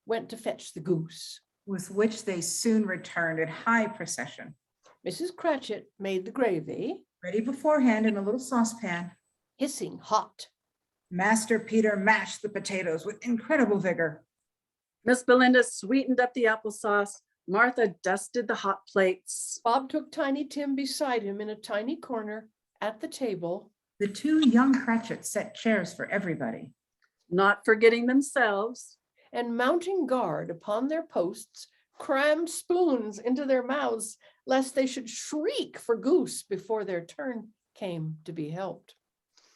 went to fetch the goose. with which they soon returned in high procession, Mrs. Cratchit made the gravy, ready beforehand in a little saucepan. hissing hot. Master Peter mashed the potatoes with incredible vigor. Miss Belinda sweetened up the applesauce. Martha dusted the hot plates. Bob took Tiny Tim beside him in a tiny corner at the table. The two young Cratchits set chairs for everybody. Not forgetting themselves, And mounting guard upon their posts, crammed spoons into their mouths, lest they should shriek for goose before their turn came to be helped.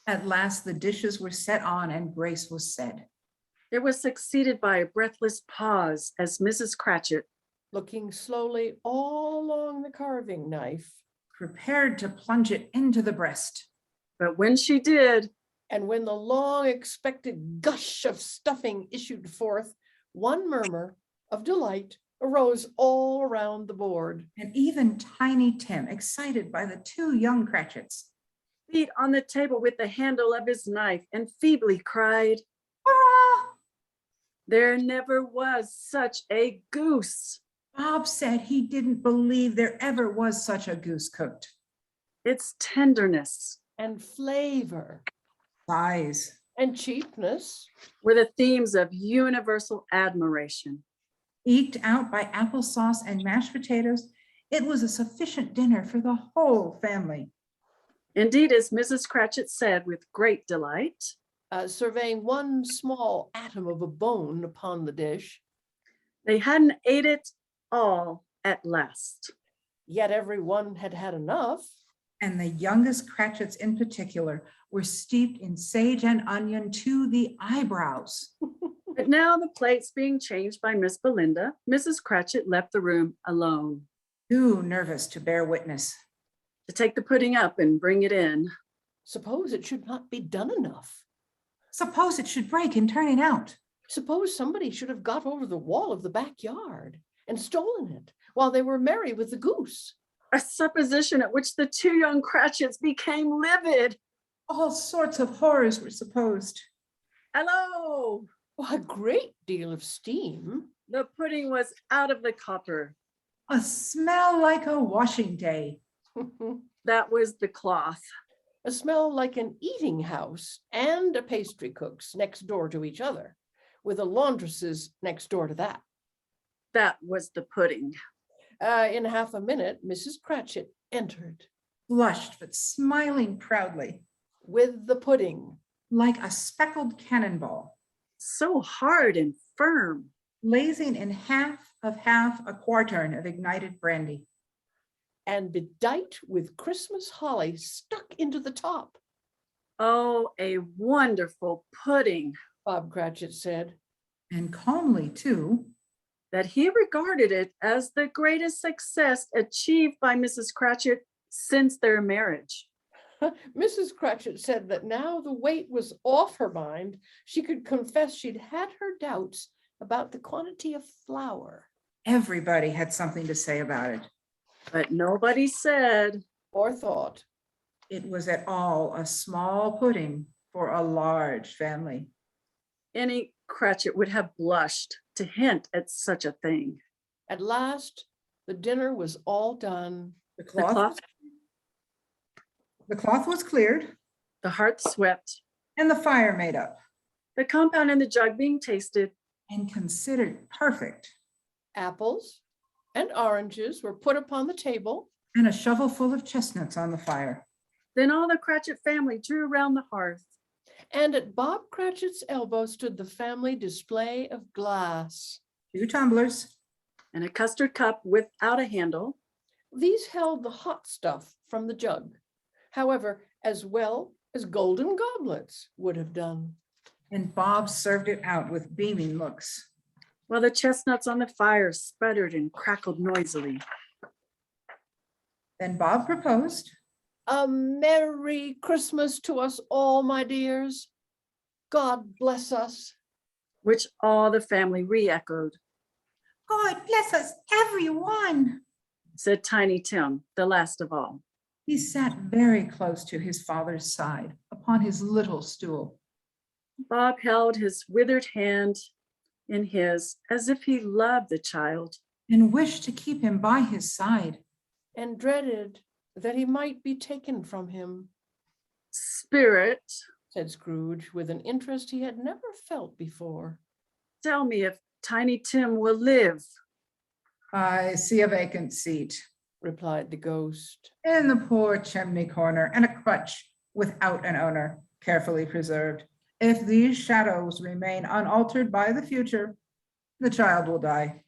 At last the dishes were set on and grace was said. it was succeeded by a breathless pause as Mrs. Cratchit, Looking slowly all along the carving knife, Prepared to plunge it into the breast. but when she did, and when the long expected gush of stuffing issued forth, one murmur of delight arose all around the board. And even Tiny Tim, excited by the two young Cratchits, beat on the table with the handle of his knife and feebly cried, "Ah!" "There never was such a goose. Bob said he didn't believe there ever was such a goose cooked. Its tenderness And flavor Size, and cheapness, were the themes of universal admiration. eked out by applesauce and mashed potatoes, it was a sufficient dinner for the whole family. Indeed, as Mrs. Cratchit said with great delight, surveying one small atom of a bone upon the dish, they hadn't ate it all at last. yet every one had had enough. And the youngest Cratchits in particular were steeped in sage and onion to the eyebrows. But now the plates being changed by Miss Belinda, Mrs. Cratchit left the room alone Too nervous to bear witness. to take the pudding up and bring it in. Suppose it should not be done enough. Suppose it should break in turning out. Suppose somebody should have got over the wall of the backyard and stolen it while they were merry with the goose. A supposition at which the two young Cratchits became livid. All sorts of horrors were supposed. Hello! A great deal of steam. The pudding was out of the copper. A smell like a washing day. That was the cloth. A smell like an eating house and a pastry cook's next door to each other, with a laundress's next door to that. That was the pudding. In half a minute, Mrs. Cratchit entered Flushed but smiling proudly, with the pudding. like a speckled cannonball, So hard and firm. blazing in half a quartern of ignited brandy. And bedight with Christmas holly stuck into the top, Oh, a wonderful pudding Bob Cratchit said. And calmly too, that he regarded it as the greatest success achieved by Mrs. Cratchit since their marriage. Mrs. Cratchit said that now the weight was off her mind, she could confess she'd had her doubts about the quantity of flour. everybody had something to say about it. But nobody said, Or thought. It was at all a small pudding for a large family. any Cratchit would have blushed to hint at such a thing. At last, the dinner was all done. The The cloth, cloth, the cloth was cleared the hearth swept, and the fire made up the compound in the jug being tasted, and considered perfect. Apples and oranges were put upon the table, and a shovel full of chestnuts on the fire. Then all the Cratchit family drew around the hearth. and at Bob Cratchit's elbow stood the family display of glass. 2 tumblers, And a custard cup without a handle. These held the hot stuff from the jug, however, as well as golden goblets would have done. and Bob served it out with beaming looks. While the chestnuts on the fire sputtered and crackled noisily. Then Bob proposed, A Merry Christmas to us all, my dears. God bless us. Which all the family re-echoed, God bless us, everyone. said Tiny Tim, the last of all. He sat very close to his father's side upon his little stool. Bob held his withered hand in his as if he loved the child. And wished to keep him by his side. And dreaded that he might be taken from him, Spirit, said Scrooge with an interest he had never felt before. tell me if Tiny Tim will live. I see a vacant seat Replied the ghost. in the poor chimney corner, and a crutch without an owner, carefully preserved. If these shadows remain unaltered by the future, the child will die.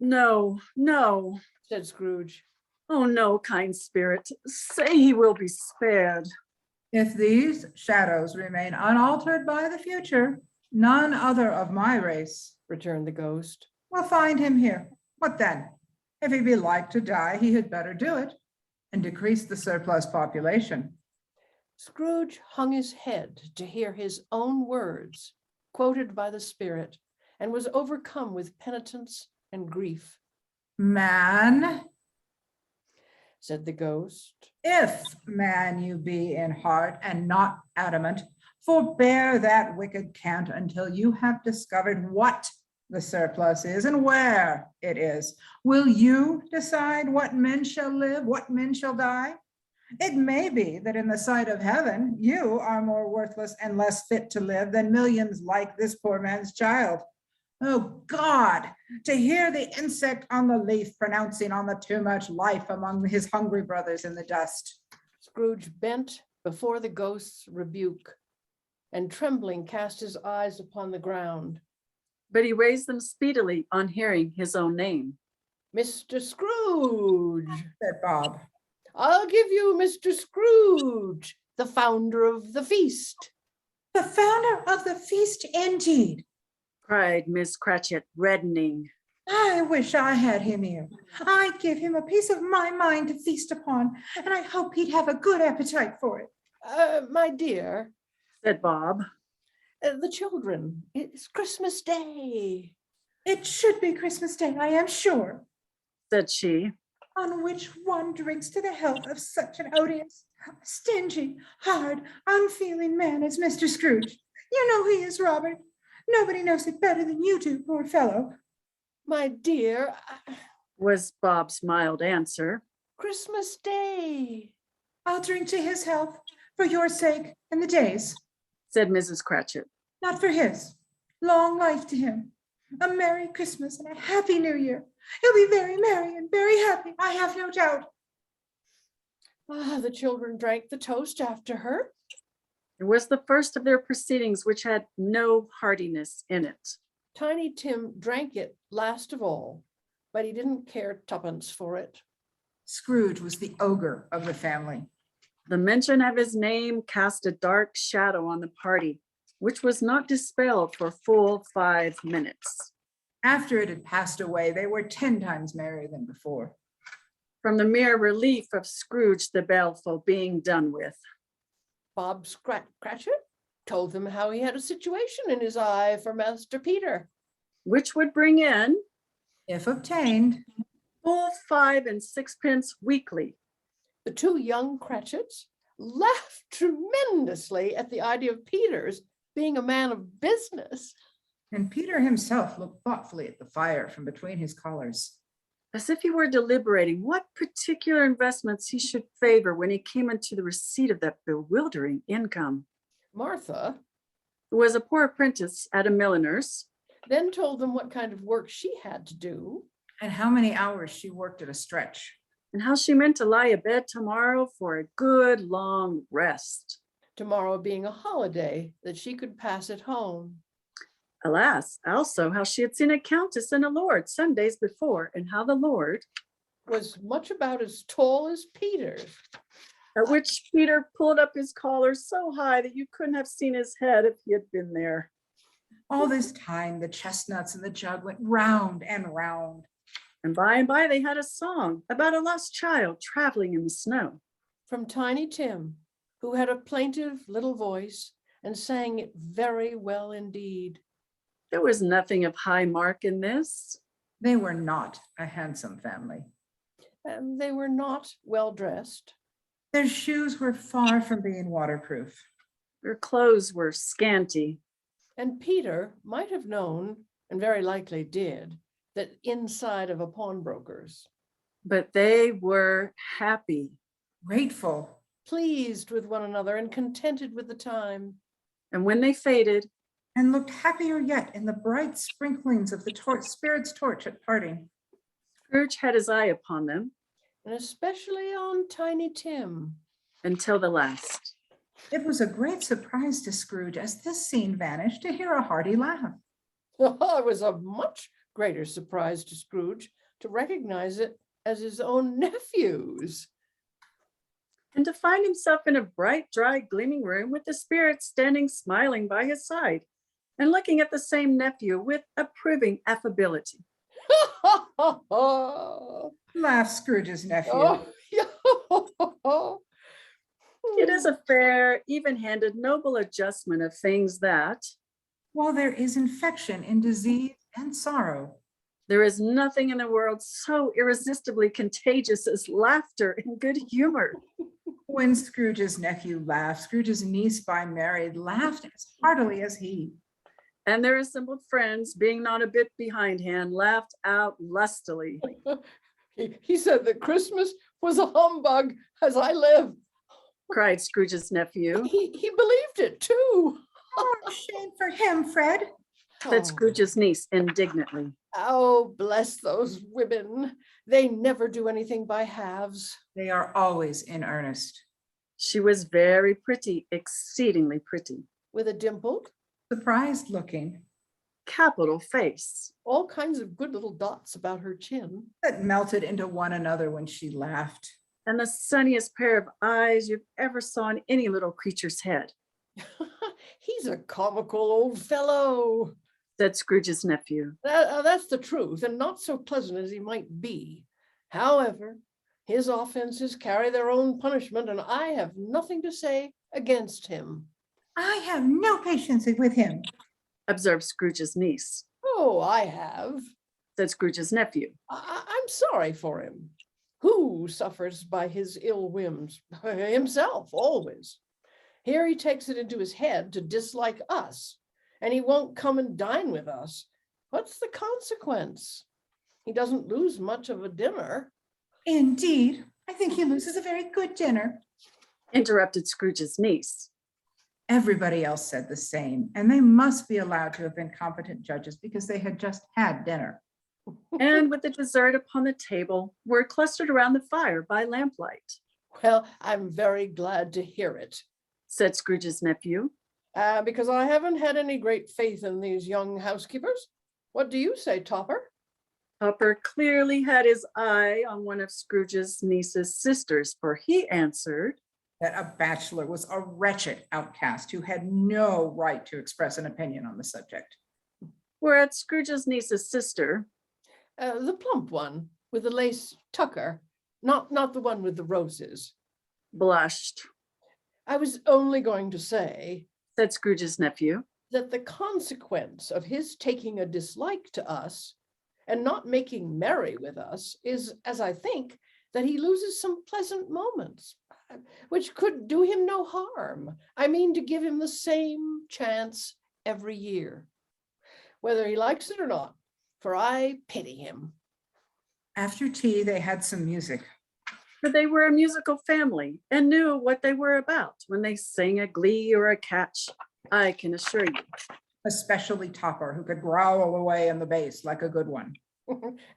No, no. Said Scrooge. Oh no, kind spirit, say he will be spared. If these shadows remain unaltered by the future, none other of my race Returned the ghost. will find him here. What then? If he be like to die, he had better do it and decrease the surplus population. Scrooge hung his head to hear his own words quoted by the spirit, and was overcome with penitence and grief. Man, Said the ghost. if man you be in heart and not adamant, forbear that wicked cant until you have discovered what the surplus is and where it is. Will you decide what men shall live, what men shall die? It may be that in the sight of heaven, you are more worthless and less fit to live than millions like this poor man's child. Oh God, to hear the insect on the leaf pronouncing on the too much life among his hungry brothers in the dust. Scrooge bent before the ghost's rebuke, and trembling cast his eyes upon the ground. But he raised them speedily on hearing his own name. Mr. Scrooge, Said Bob. I'll give you Mr. Scrooge, the founder of the feast. The founder of the feast indeed. Cried Miss Cratchit, reddening. I wish I had him here. I'd give him a piece of my mind to feast upon, and I hope he'd have a good appetite for it. My dear, Said Bob. the children, it's Christmas Day. It should be Christmas Day, I am sure, Said she. on which one drinks to the health of such an odious, stingy, hard, unfeeling man as Mr. Scrooge. You know he is, Robert. Nobody knows it better than you do, poor fellow. My dear, Was Bob's mild answer. Christmas Day. I'll drink to his health for your sake and the day's, Said Mrs. Cratchit. not for his. Long life to him. A Merry Christmas and a Happy New Year. He'll be very merry and very happy, I have no doubt. The children drank the toast after her. It was the first of their proceedings which had no heartiness in it. Tiny Tim drank it last of all, but he didn't care twopence for it. Scrooge was the ogre of the family. The mention of his name cast a dark shadow on the party, which was not dispelled for full 5 minutes. After it had passed away, they were 10 times merrier than before. From the mere relief of Scrooge the Baleful being done with. Bob Cratchit told them how he had a situation in his eye for Master Peter. Which would bring in If obtained, full 5 and 6 pence weekly. The 2 young Cratchits laughed tremendously at the idea of Peter's being a man of business. and Peter himself looked thoughtfully at the fire from between his collars. As if he were deliberating what particular investments he should favor when he came into the receipt of that bewildering income. Martha Who was a poor apprentice at a milliner's, then told them what kind of work she had to do. And how many hours she worked at a stretch. and how she meant to lie abed tomorrow for a good long rest. Tomorrow being a holiday that she could pass at home. Alas, also how she had seen a countess and a lord some days before, and how the lord, Was much about as tall as Peter. at which Peter pulled up his collar so high that you couldn't have seen his head if he had been there. All this time, the chestnuts in the jug went round and round. And by they had a song about a lost child traveling in the snow. From Tiny Tim, who had a plaintive little voice and sang it very well indeed. There was nothing of high mark in this. They were not a handsome family. And they were not well dressed. Their shoes were far from being waterproof. Their clothes were scanty. And Peter might have known, and very likely did, that inside of a pawnbroker's, But they were happy. Grateful. pleased with one another and contented with the time. And when they faded, And looked happier yet in the bright sprinklings of the spirit's torch at parting. Scrooge had his eye upon them And especially on Tiny Tim. until the last. It was a great surprise to Scrooge as this scene vanished to hear a hearty laugh. It was a much greater surprise to Scrooge to recognize it as his own nephew's. And to find himself in a bright, dry, gleaming room with the spirit standing smiling by his side and looking at the same nephew with approving affability. Laughed Scrooge's nephew. Oh, It is a fair, even-handed, noble adjustment of things that While there is infection in disease and sorrow, there is nothing in the world so irresistibly contagious as laughter and good humor. when Scrooge's nephew laughed, Scrooge's niece by marriage laughed as heartily as he. And their assembled friends, being not a bit behindhand, laughed out lustily. he said that Christmas was a humbug as I live. Cried Scrooge's nephew. He believed it too. Oh, shame for him, Fred. Said Scrooge's niece indignantly. Oh, bless those women. They never do anything by halves. They are always in earnest. She was very pretty, exceedingly pretty. With a dimple, Surprised looking, Capital face. all kinds of good little dots about her chin. that melted into one another when she laughed. And the sunniest pair of eyes you've ever saw in any little creature's head. He's a comical old fellow. Said Scrooge's nephew. That's the truth, and not so pleasant as he might be. However, his offenses carry their own punishment, and I have nothing to say against him. I have no patience with him. Observed Scrooge's niece. Oh, I have. Said Scrooge's nephew. I'm sorry for him. Who suffers by his ill whims? Himself, always. Here he takes it into his head to dislike us, and he won't come and dine with us. What's the consequence? He doesn't lose much of a dinner. Indeed, I think he loses a very good dinner. Interrupted Scrooge's niece. Everybody else said the same, and they must be allowed to have been competent judges because they had just had dinner. And with the dessert upon the table, were clustered around the fire by lamplight. Well, I'm very glad to hear it, Said Scrooge's nephew. because I haven't had any great faith in these young housekeepers. What do you say, Topper? Topper clearly had his eye on one of Scrooge's niece's sisters, for he answered, That a bachelor was a wretched outcast who had no right to express an opinion on the subject. whereat Scrooge's niece's sister, The plump one with the lace tucker, not the one with the roses. blushed. I was only going to say Said Scrooge's nephew. that the consequence of his taking a dislike to us and not making merry with us is, as I think, that he loses some pleasant moments, which could do him no harm. I mean, to give him the same chance every year, whether he likes it or not, for I pity him. After tea, they had some music. For they were a musical family and knew what they were about when they sang a glee or a catch, I can assure you. Especially Topper, who could growl away in the bass like a good one.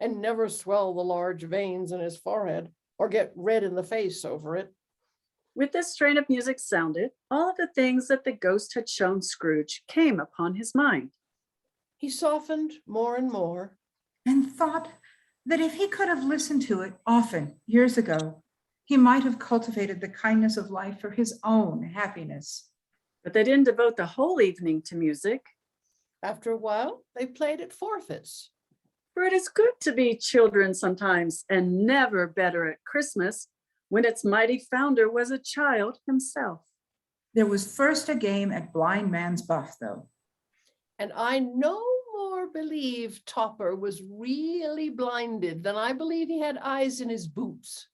and never swell the large veins in his forehead or get red in the face over it. With this strain of music sounded, all of the things that the ghost had shown Scrooge came upon his mind. He softened more and more. And thought that if he could have listened to it often years ago, he might have cultivated the kindness of life for his own happiness. But they didn't devote the whole evening to music, After a while, they played at forfeits. for it is good to be children sometimes, and never better at Christmas, when its mighty founder was a child himself. There was first a game at Blind Man's Buff, though. And I no more believe Topper was really blinded than I believe he had eyes in his boots.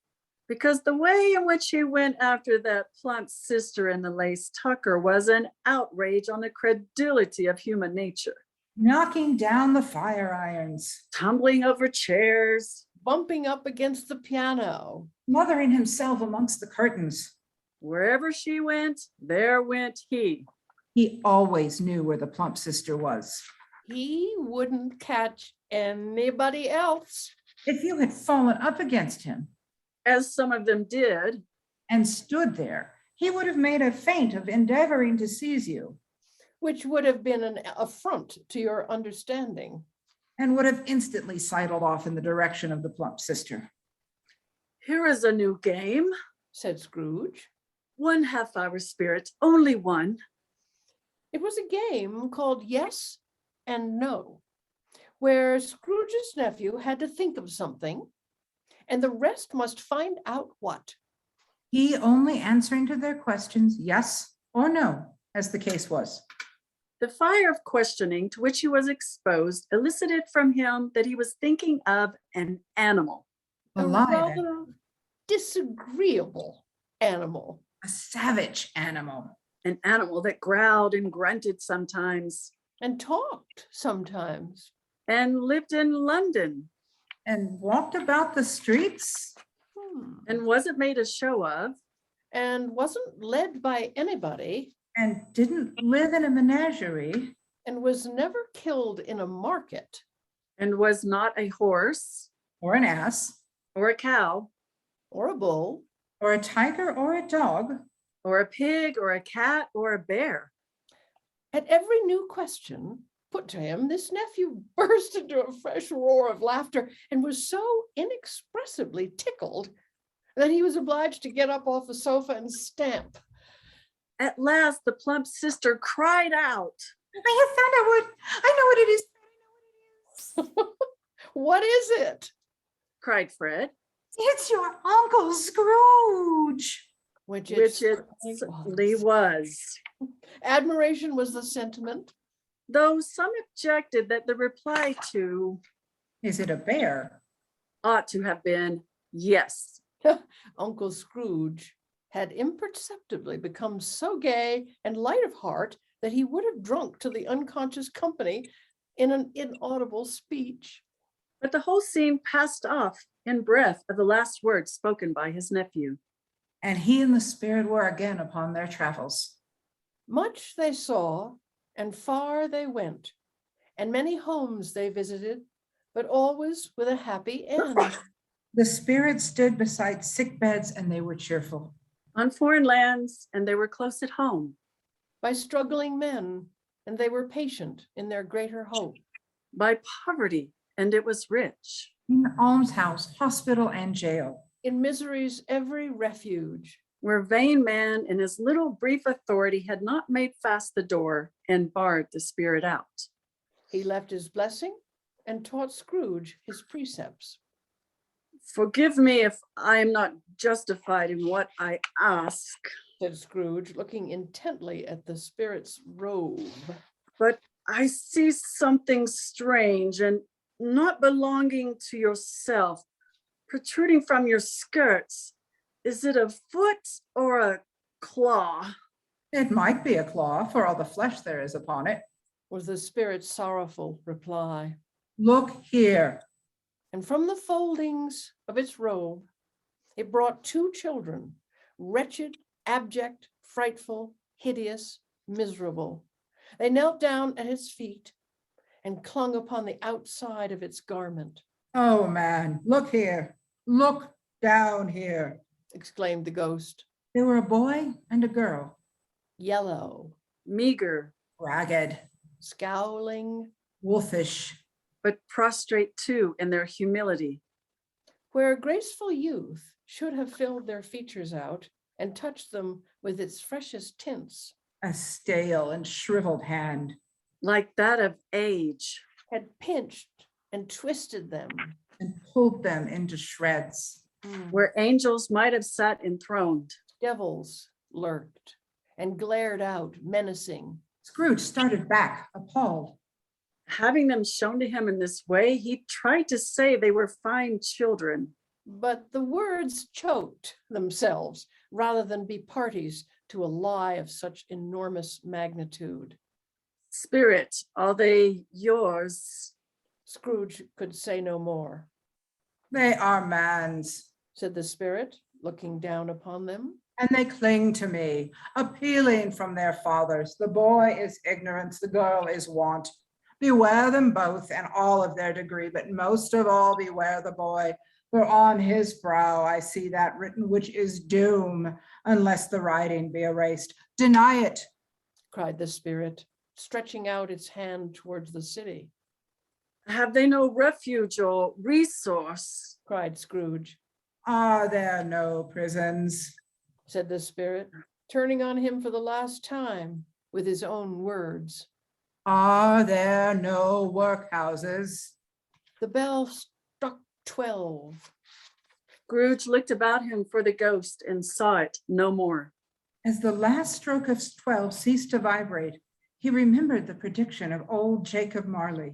Because the way in which he went after that plump sister in the lace tucker was an outrage on the credulity of human nature. Knocking down the fire irons, Tumbling over chairs, Bumping up against the piano. smothering himself amongst the curtains. wherever she went, there went he. He always knew where the plump sister was. He wouldn't catch anybody else. If you had fallen up against him As some of them did, and stood there, he would have made a feint of endeavoring to seize you Which would have been an affront to your understanding. and would have instantly sidled off in the direction of the plump sister. here is a new game. Said Scrooge. 1/2 hour spirit, only one. It was a game called Yes and No, where Scrooge's nephew had to think of something, and the rest must find out what. He only answering to their questions yes or no, as the case was. The fire of questioning to which he was exposed elicited from him that he was thinking of an animal. A Alive, rather disagreeable animal. a savage animal. An animal that growled and grunted sometimes, And talked sometimes. and lived in London, And walked about the streets. and wasn't made a show of, And wasn't led by anybody, And didn't live in a menagerie. and was never killed in a market. and was not a horse Or an ass. or a cow Or a bull. Or a tiger or a dog. or a pig or a cat or a bear. At every new question put to him, this nephew burst into a fresh roar of laughter and was so inexpressibly tickled that he was obliged to get up off the sofa and stamp. At last, the plump sister cried out, I have found out what I know what it is. What is it? cried Fred, It's your Uncle Scrooge. Which which it certainly certainly was. was. Admiration was the sentiment. Though some objected that the reply to Is it a bear? ought to have been yes. Uncle Scrooge had imperceptibly become so gay and light of heart that he would have drunk to the unconscious company in an inaudible speech. But the whole scene passed off in breath of the last words spoken by his nephew. And he and the spirit were again upon their travels. Much they saw, and far they went, and many homes they visited, but always with a happy end. The spirit stood beside sick beds and they were cheerful. On foreign lands, and they were close at home. By struggling men, and they were patient in their greater hope. By poverty, and it was rich. In almshouse, hospital, and jail. In misery's every refuge, Where vain man in his little brief authority had not made fast the door and barred the spirit out. he left his blessing and taught Scrooge his precepts. Forgive me if I am not justified in what I ask, Said Scrooge, looking intently at the spirit's robe. but I see something strange and not belonging to yourself, protruding from your skirts. Is it a foot or a claw? It might be a claw for all the flesh there is upon it. Was the spirit's sorrowful reply. Look here. And from the foldings of its robe, it brought two children, wretched, abject, frightful, hideous, miserable. They knelt down at its feet and clung upon the outside of its garment. Oh, man, look here. Look down here. exclaimed the ghost. There were a boy and a girl, Yellow, Meager, ragged, scowling, wolfish. but prostrate too in their humility. where a graceful youth should have filled their features out and touched them with its freshest tints, A stale and shriveled hand. Like that of age. had pinched and twisted them. And pulled them into shreds. Where angels might have sat enthroned. Devils lurked and glared out menacing. Scrooge started back, appalled. Having them shown to him in this way, he tried to say they were fine children. But the words choked themselves rather than be parties to a lie of such enormous magnitude. Spirit, are they yours? Scrooge could say no more, They are man's, said the spirit, looking down upon them. and they cling to me, appealing from their fathers. The boy is ignorance, the girl is want. Beware them both and all of their degree, but most of all beware the boy, for on his brow I see that written which is doom, unless the writing be erased. Deny it. Cried the spirit, stretching out its hand towards the city. Have they no refuge or resource? Cried Scrooge, Are there no prisons? said the spirit, turning on him for the last time with his own words. Are there no workhouses? The bell struck 12. Scrooge looked about him for the ghost and saw it no more. As the last stroke of 12 ceased to vibrate, he remembered the prediction of old Jacob Marley.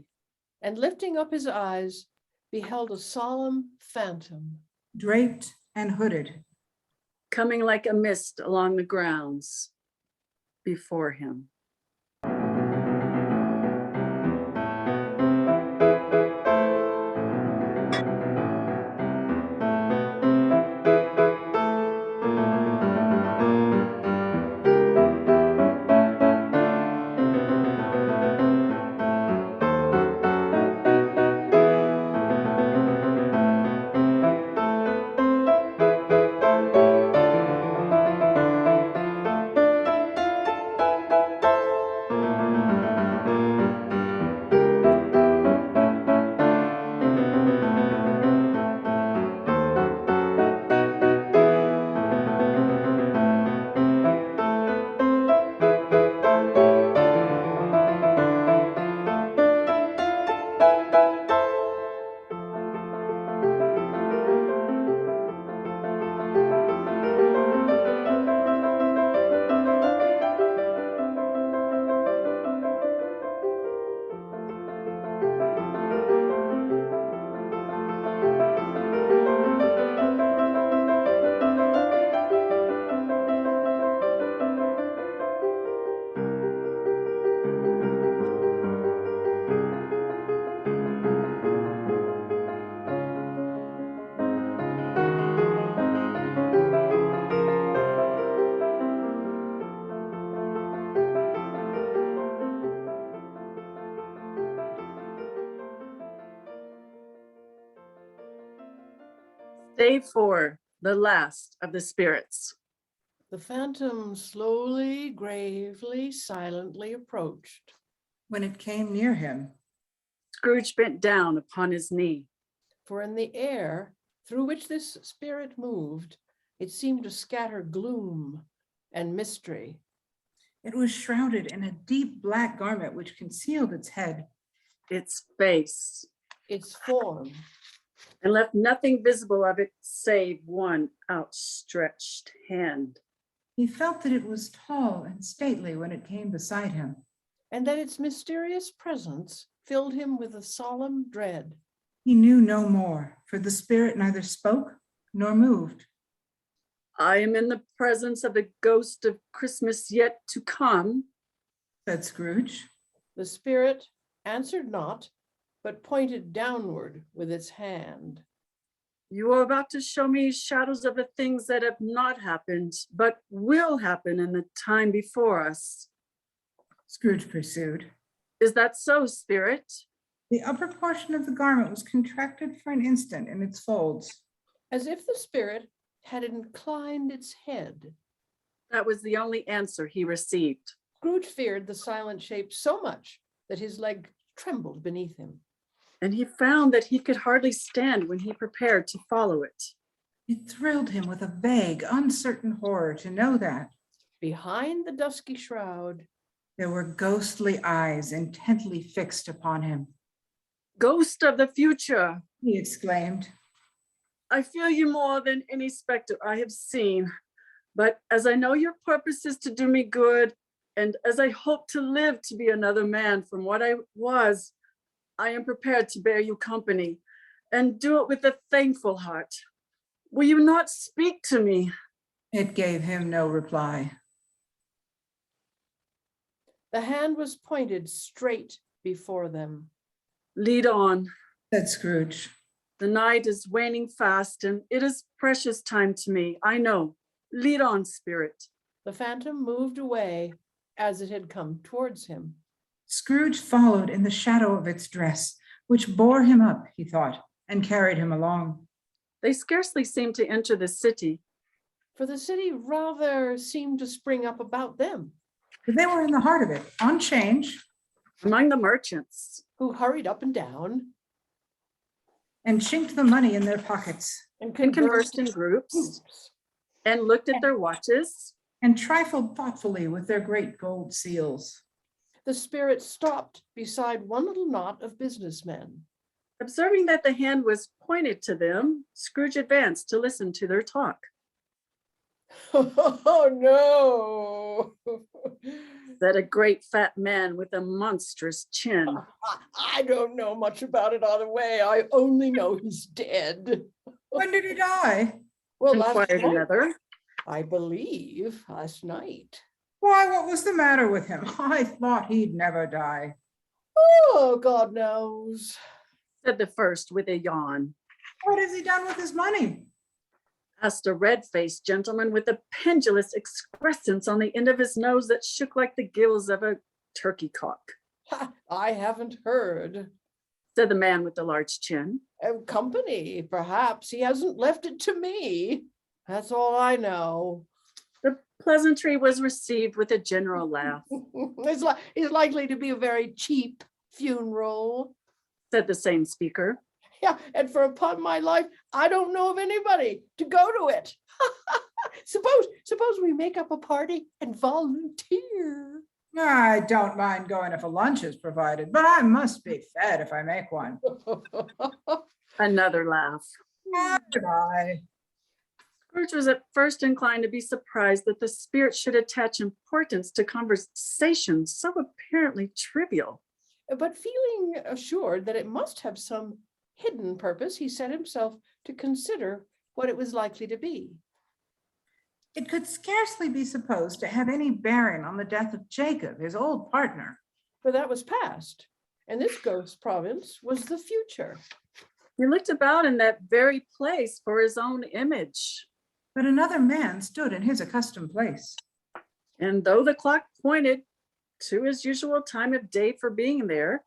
And lifting up his eyes, beheld a solemn phantom, Draped and hooded, Coming like a mist along the grounds before him. Day 4, the last of the spirits. the phantom slowly, gravely, silently approached. when it came near him. Scrooge bent down upon his knee. For in the air through which this spirit moved, it seemed to scatter gloom and mystery. It was shrouded in a deep black garment which concealed its head. Its face, Its form, and left nothing visible of it save one outstretched hand. He felt that it was tall and stately when it came beside him. and that its mysterious presence filled him with a solemn dread. He knew no more, for the spirit neither spoke nor moved. I am in the presence of the ghost of Christmas yet to come. Said Scrooge. The spirit answered not, but pointed downward with its hand. You are about to show me shadows of the things that have not happened, but will happen in the time before us. Scrooge pursued. Is that so, Spirit? The upper portion of the garment was contracted for an instant in its folds. as if the spirit had inclined its head. That was the only answer he received. Scrooge feared the silent shape so much that his leg trembled beneath him. And he found that he could hardly stand when he prepared to follow it. It thrilled him with a vague, uncertain horror to know that Behind the dusky shroud, there were ghostly eyes intently fixed upon him. Ghost of the future, He exclaimed. I fear you more than any specter I have seen. But as I know your purpose is to do me good, and as I hope to live to be another man from what I was, I am prepared to bear you company and do it with a thankful heart. Will you not speak to me? It gave him no reply. the hand was pointed straight before them. Lead on. Said Scrooge. The night is waning fast, and it is precious time to me, I know. Lead on, spirit. The phantom moved away as it had come towards him. Scrooge followed in the shadow of its dress, which bore him up, he thought, and carried him along. They scarcely seemed to enter the city. For the city rather seemed to spring up about them, But they were in the heart of it, on change, Among the merchants, who hurried up and down and chinked the money in their pockets, and conversed in groups, and looked at their watches. and trifled thoughtfully with their great gold seals. The spirit stopped beside one little knot of businessmen. Observing that the hand was pointed to them, Scrooge advanced to listen to their talk. Oh no! Said a great fat man with a monstrous chin. I don't know much about it either way. I only know he's dead. When did he die? Well, last Inquired night, another. I believe, last night. Why, what was the matter with him? I thought he'd never die. Oh, God knows. Said the first with a yawn. What has he done with his money? Asked a red-faced gentleman with a pendulous excrescence on the end of his nose that shook like the gills of a turkey cock. Ha, I haven't heard. Said the man with the large chin. Company, perhaps. He hasn't left it to me. That's all I know. The pleasantry was received with a general laugh. It's likely to be a very cheap funeral. Said the same speaker. Yeah, and for upon my life, I don't know of anybody to go to it. Suppose we make up a party and volunteer. I don't mind going if a lunch is provided, but I must be fed if I make one. Another laugh. Goodbye. Scrooge was at first inclined to be surprised that the spirit should attach importance to conversations so apparently trivial. But feeling assured that it must have some hidden purpose, he set himself to consider what it was likely to be. It could scarcely be supposed to have any bearing on the death of Jacob, his old partner. For that was past, and this ghost province was the future. He looked about in that very place for his own image. But another man stood in his accustomed place. And though the clock pointed to his usual time of day for being there,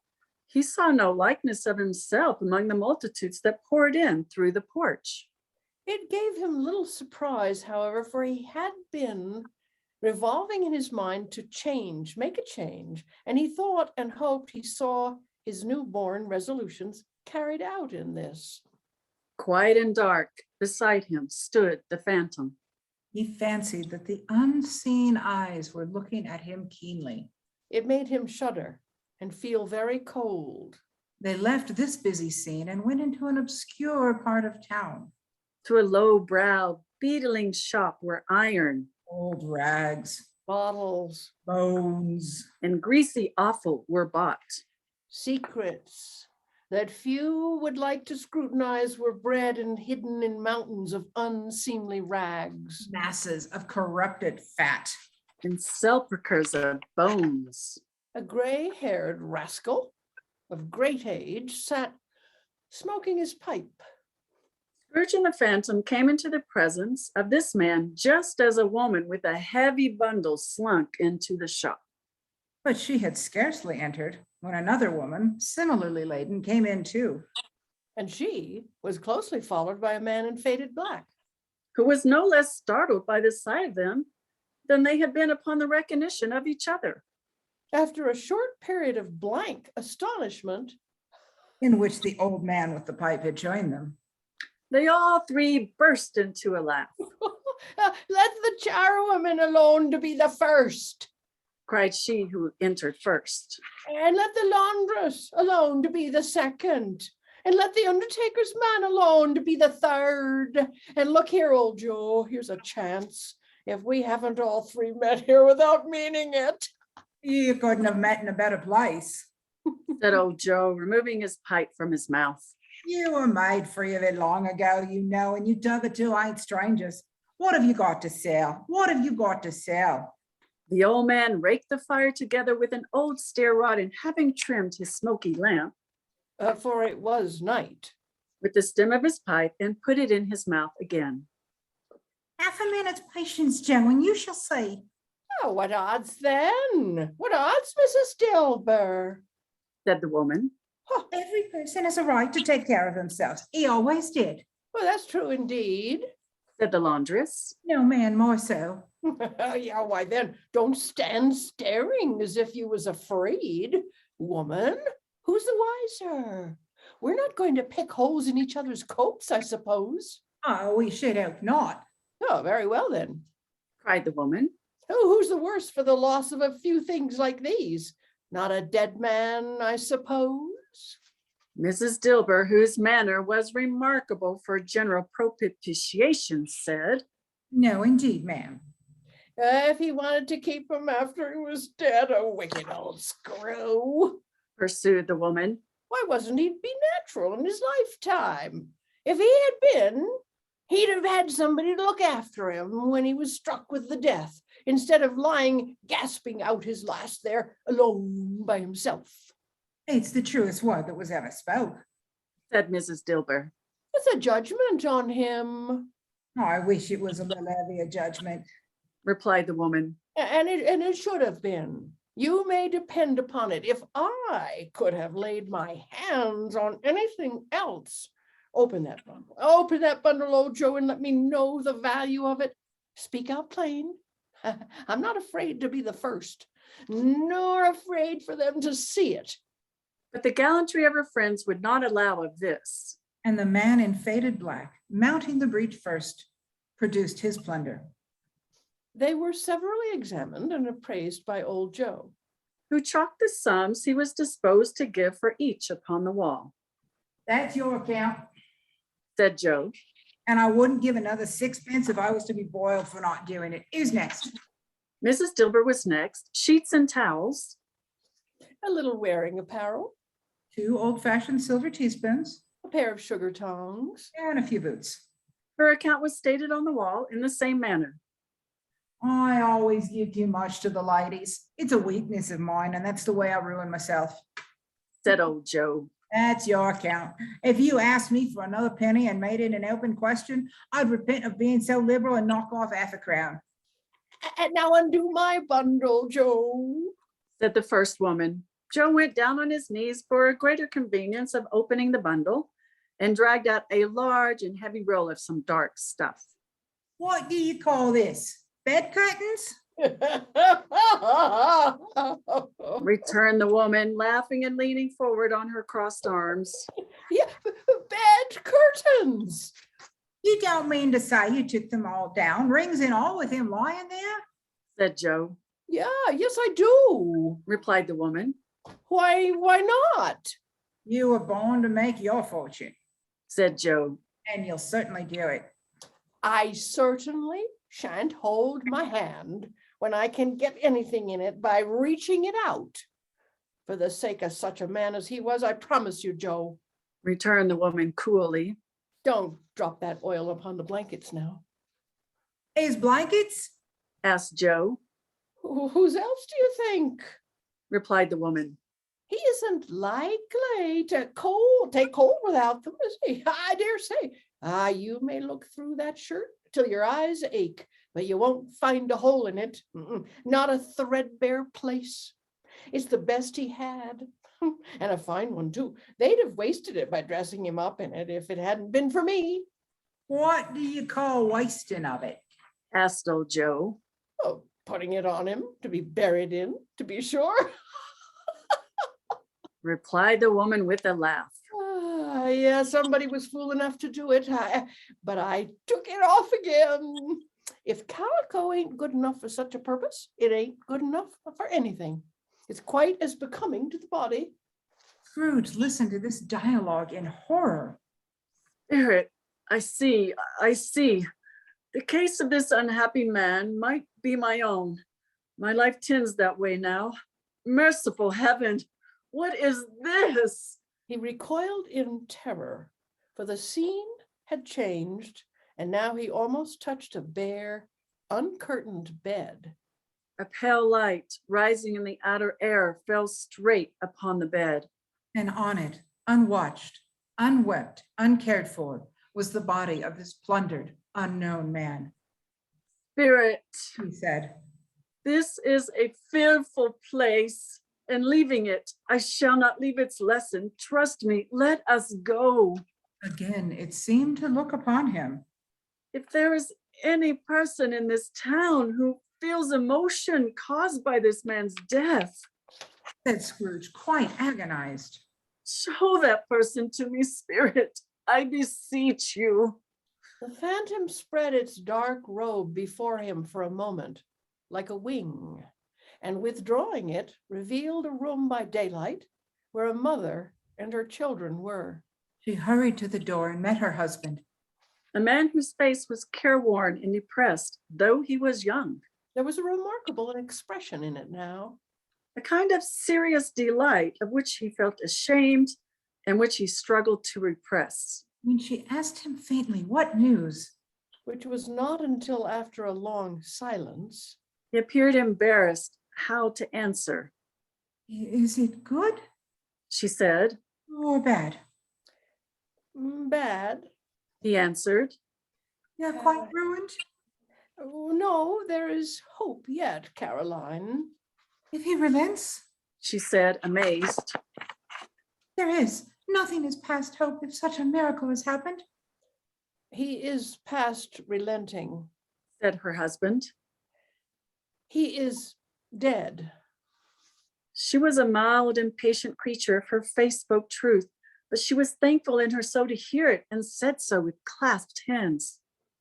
he saw no likeness of himself among the multitudes that poured in through the porch. It gave him little surprise, however, for he had been revolving in his mind to change, make a change, and he thought and hoped he saw his newborn resolutions carried out in this. Quiet and dark, beside him stood the phantom. He fancied that the unseen eyes were looking at him keenly. It made him shudder and feel very cold. They left this busy scene and went into an obscure part of town. To a low-browed, beetling shop where iron Old rags, Bottles, bones. and greasy offal were bought. secrets that few would like to scrutinize were bred and hidden in mountains of unseemly rags. Masses of corrupted fat. And sepulchres of bones. A gray-haired rascal of great age sat smoking his pipe. Scrooge and the phantom came into the presence of this man just as a woman with a heavy bundle slunk into the shop. But she had scarcely entered when another woman, similarly laden, came in too. And she was closely followed by a man in faded black. who was no less startled by the sight of them than they had been upon the recognition of each other. After a short period of blank astonishment, In which the old man with the pipe had joined them. They all three burst into a laugh, let the charwoman alone to be the first, cried she who entered first. and let the laundress alone to be the second, and let the undertaker's man alone to be the third. And look here, old Joe, here's a chance. If we haven't all three met here without meaning it. You couldn't have met in a better place. Said old Joe, removing his pipe from his mouth. You were made free of it long ago, you know, and you t'other two ain't strangers. What have you got to sell? What have you got to sell? The old man raked the fire together with an old stair rod, and having trimmed his smoky lamp For it was night. with the stem of his pipe and put it in his mouth again. Half a minute's patience, Joe, and you shall see. Oh, what odds then? What odds, Mrs. Dilber? Said the woman. Every person has a right to take care of themselves. He always did. Well, that's true indeed. Said the laundress. No man more so. Yeah, why then, don't stand staring as if you was afraid. Woman, who's the wiser? We're not going to pick holes in each other's coats, I suppose. Oh, we should hope not. Oh, very well then. Cried the woman. Oh, who's the worse for the loss of a few things like these? Not a dead man, I suppose? Mrs. Dilber, whose manner was remarkable for general propitiation, said, No, indeed, ma'am. If he wanted to keep him after he was dead, a wicked old screw. pursued the woman. Why wasn't he be natural in his lifetime? If he had been, he'd have had somebody to look after him when he was struck with the death, instead of lying gasping out his last there alone by himself. It's the truest word that was ever spoke. Said Mrs. Dilber. It's a judgment on him. Oh, I wish it was a little heavier judgment. Replied the woman. And it should have been. You may depend upon it. If I could have laid my hands on anything else, open that bundle, old Joe, and let me know the value of it. Speak out plain. I'm not afraid to be the first, nor afraid for them to see it. But the gallantry of her friends would not allow of this. And the man in faded black, mounting the breach first, produced his plunder. They were severally examined and appraised by old Joe, who chalked the sums he was disposed to give for each upon the wall. That's your account. Said Joe. And I wouldn't give another sixpence if I was to be boiled for not doing it. Who's next? Mrs. Dilber was next. Sheets and towels. a little wearing apparel, 2 old-fashioned silver teaspoons, a pair of sugar tongs. and a few boots. Her account was stated on the wall in the same manner. I always give too much to the ladies. It's a weakness of mine, and that's the way I ruin myself. Said old Joe. That's your account. If you asked me for another penny and made it an open question, I'd repent of being so liberal and knock off half a crown. And now undo my bundle, Joe. Said the first woman. Joe went down on his knees for a greater convenience of opening the bundle and dragged out a large and heavy roll of some dark stuff. What do you call this? Bed curtains? Returned the woman, laughing and leaning forward on her crossed arms. Yeah, bed curtains. You don't mean to say you took them all down, rings and all, with him lying there? Said Joe. Yeah, yes, I do. Replied the woman. Why not? You were born to make your fortune, Said Joe. and you'll certainly do it. I certainly shan't hold my hand when I can get anything in it by reaching it out. For the sake of such a man as he was, I promise you, Joe. Returned the woman coolly. Don't drop that oil upon the blankets now. His blankets? Asked Joe. Whose else do you think? Replied the woman. He isn't likely to take cold without them, is he? I dare say. You may look through that shirt till your eyes ache, but you won't find a hole in it. Not a threadbare place. It's the best he had. And a fine one, too. They'd have wasted it by dressing him up in it if it hadn't been for me. What do you call wasting of it? asked old Joe. Oh, putting it on him to be buried in, to be sure. Replied the woman with a laugh. Yeah, somebody was fool enough to do it, but I took it off again. If calico ain't good enough for such a purpose, it ain't good enough for anything. It's quite as becoming to the body. Scrooge listened to this dialogue in horror. Spirit, I see. The case of this unhappy man might be my own. My life tends that way now. Merciful heaven, what is this? He recoiled in terror, for the scene had changed, and now he almost touched a bare, uncurtained bed. A pale light rising in the outer air fell straight upon the bed. And on it, unwatched, unwept, uncared for, was the body of this plundered, unknown man. Spirit, He said, this is a fearful place, and leaving it, I shall not leave its lesson. Trust me, let us go. again, it seemed to look upon him. If there is any person in this town who feels emotion caused by this man's death, Said Scrooge, quite agonized. show that person to me, Spirit. I beseech you. The phantom spread its dark robe before him for a moment, like a wing, and withdrawing it, revealed a room by daylight where a mother and her children were. She hurried to the door and met her husband. A man whose face was careworn and depressed, though he was young. There was a remarkable expression in it now. A kind of serious delight of which he felt ashamed and which he struggled to repress. When she asked him faintly, what news? Which was not until after a long silence. He appeared embarrassed how to answer. Is it good She said. or bad? Bad. He answered. You're quite ruined? Oh, no, there is hope yet, Caroline. If he relents? She said, amazed. There is. Nothing is past hope if such a miracle has happened. He is past relenting. Said her husband. He is dead. She was a mild and patient creature. Her face spoke truth, but she was thankful in her soul to hear it and said so with clasped hands.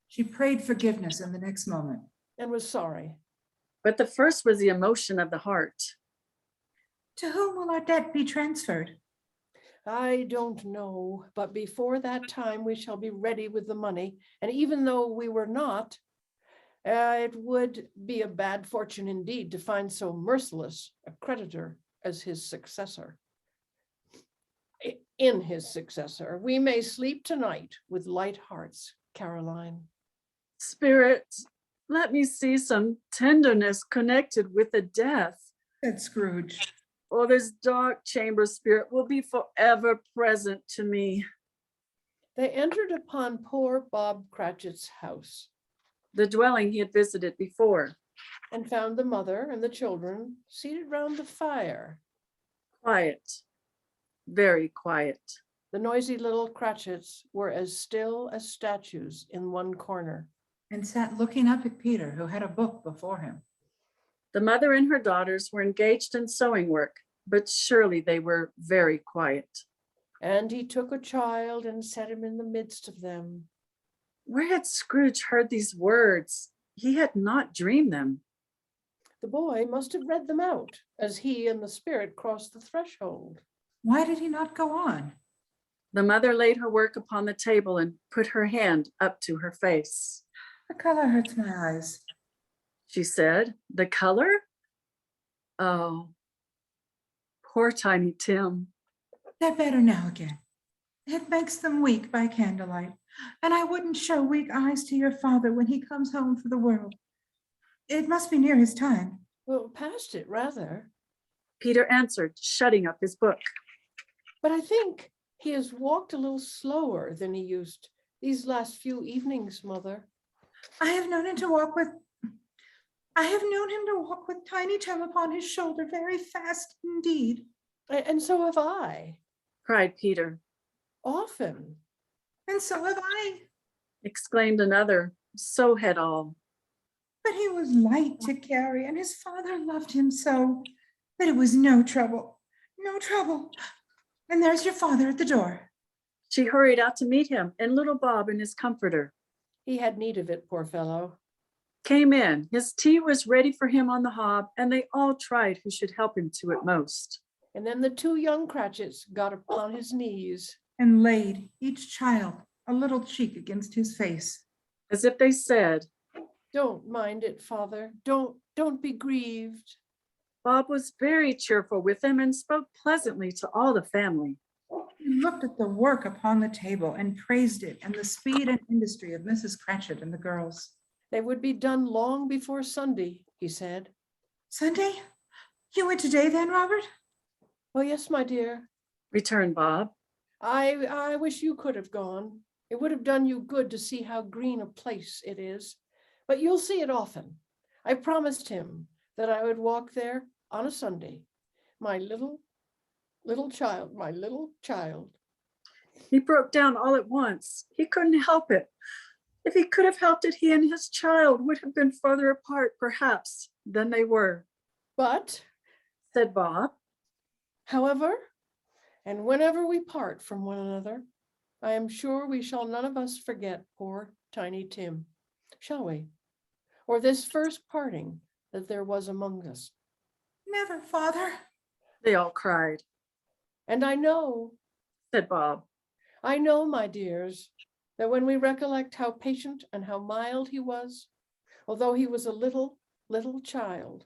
She prayed forgiveness in the next moment. And was sorry. But the first was the emotion of the heart. To whom will our debt be transferred? I don't know, but before that time we shall be ready with the money. And even though we were not, it would be a bad fortune indeed to find so merciless a creditor as his successor. In his successor, we may sleep tonight with light hearts, Caroline. Spirit, let me see some tenderness connected with the death, Said Scrooge. or this dark chamber spirit will be forever present to me. They entered upon poor Bob Cratchit's house The dwelling he had visited before. and found the mother and the children seated round the fire. Quiet, very quiet. The noisy little Cratchits were as still as statues in one corner. And sat looking up at Peter, who had a book before him. The mother and her daughters were engaged in sewing work, but surely they were very quiet. And he took a child and set him in the midst of them. Where had Scrooge heard these words? He had not dreamed them. The boy must have read them out as he and the spirit crossed the threshold. Why did he not go on? The mother laid her work upon the table and put her hand up to her face. The color hurts my eyes. She said, the color? Oh, poor Tiny Tim. They're better now again. It makes them weak by candlelight, and I wouldn't show weak eyes to your father when he comes home for the world. It must be near his time. Well, past it, rather. Peter answered, shutting up his book. But I think he has walked a little slower than he used these last few evenings, Mother. I have known him to walk with Tiny Tim upon his shoulder very fast indeed. And so have I, cried Peter. often. And so have I. Exclaimed another. So had all. But he was light to carry, and his father loved him so that it was no trouble, no trouble. And there's your father at the door. She hurried out to meet him, and little Bob and his comforter He had need of it, poor fellow. came in. His tea was ready for him on the hob, and they all tried who should help him to it most. And then the two young Cratchits got upon his knees. And laid each child a little cheek against his face. As if they said, Don't mind it, father. Don't be grieved. Bob was very cheerful with them and spoke pleasantly to all the family. He looked at the work upon the table and praised it and the speed and industry of Mrs. Cratchit and the girls. They would be done long before Sunday, he said. Sunday? You went today then, Robert? Oh, yes, my dear. Returned Bob. I wish you could have gone. It would have done you good to see how green a place it is. But you'll see it often. I promised him that I would walk there on a Sunday. My little child, my little child. He broke down all at once. He couldn't help it. If he could have helped it, he and his child would have been further apart, perhaps, than they were, But, said Bob. however, and whenever we part from one another, I am sure we shall none of us forget poor Tiny Tim, shall we? Or this first parting that there was among us. Never, father. They all cried, And I know, said Bob. I know, my dears, that when we recollect how patient and how mild he was, although he was a little child,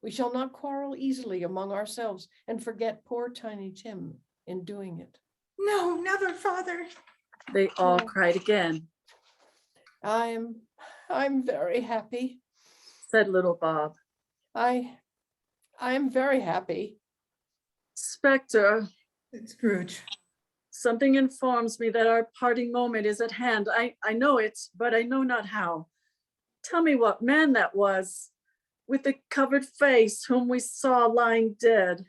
we shall not quarrel easily among ourselves and forget poor Tiny Tim in doing it. No, never, father. They all Oh. cried again, I'm very happy. said little Bob. I am very happy. Spectre, Said Scrooge. something informs me that our parting moment is at hand. I know it, but I know not how. Tell me what man that was, with the covered face, whom we saw lying dead.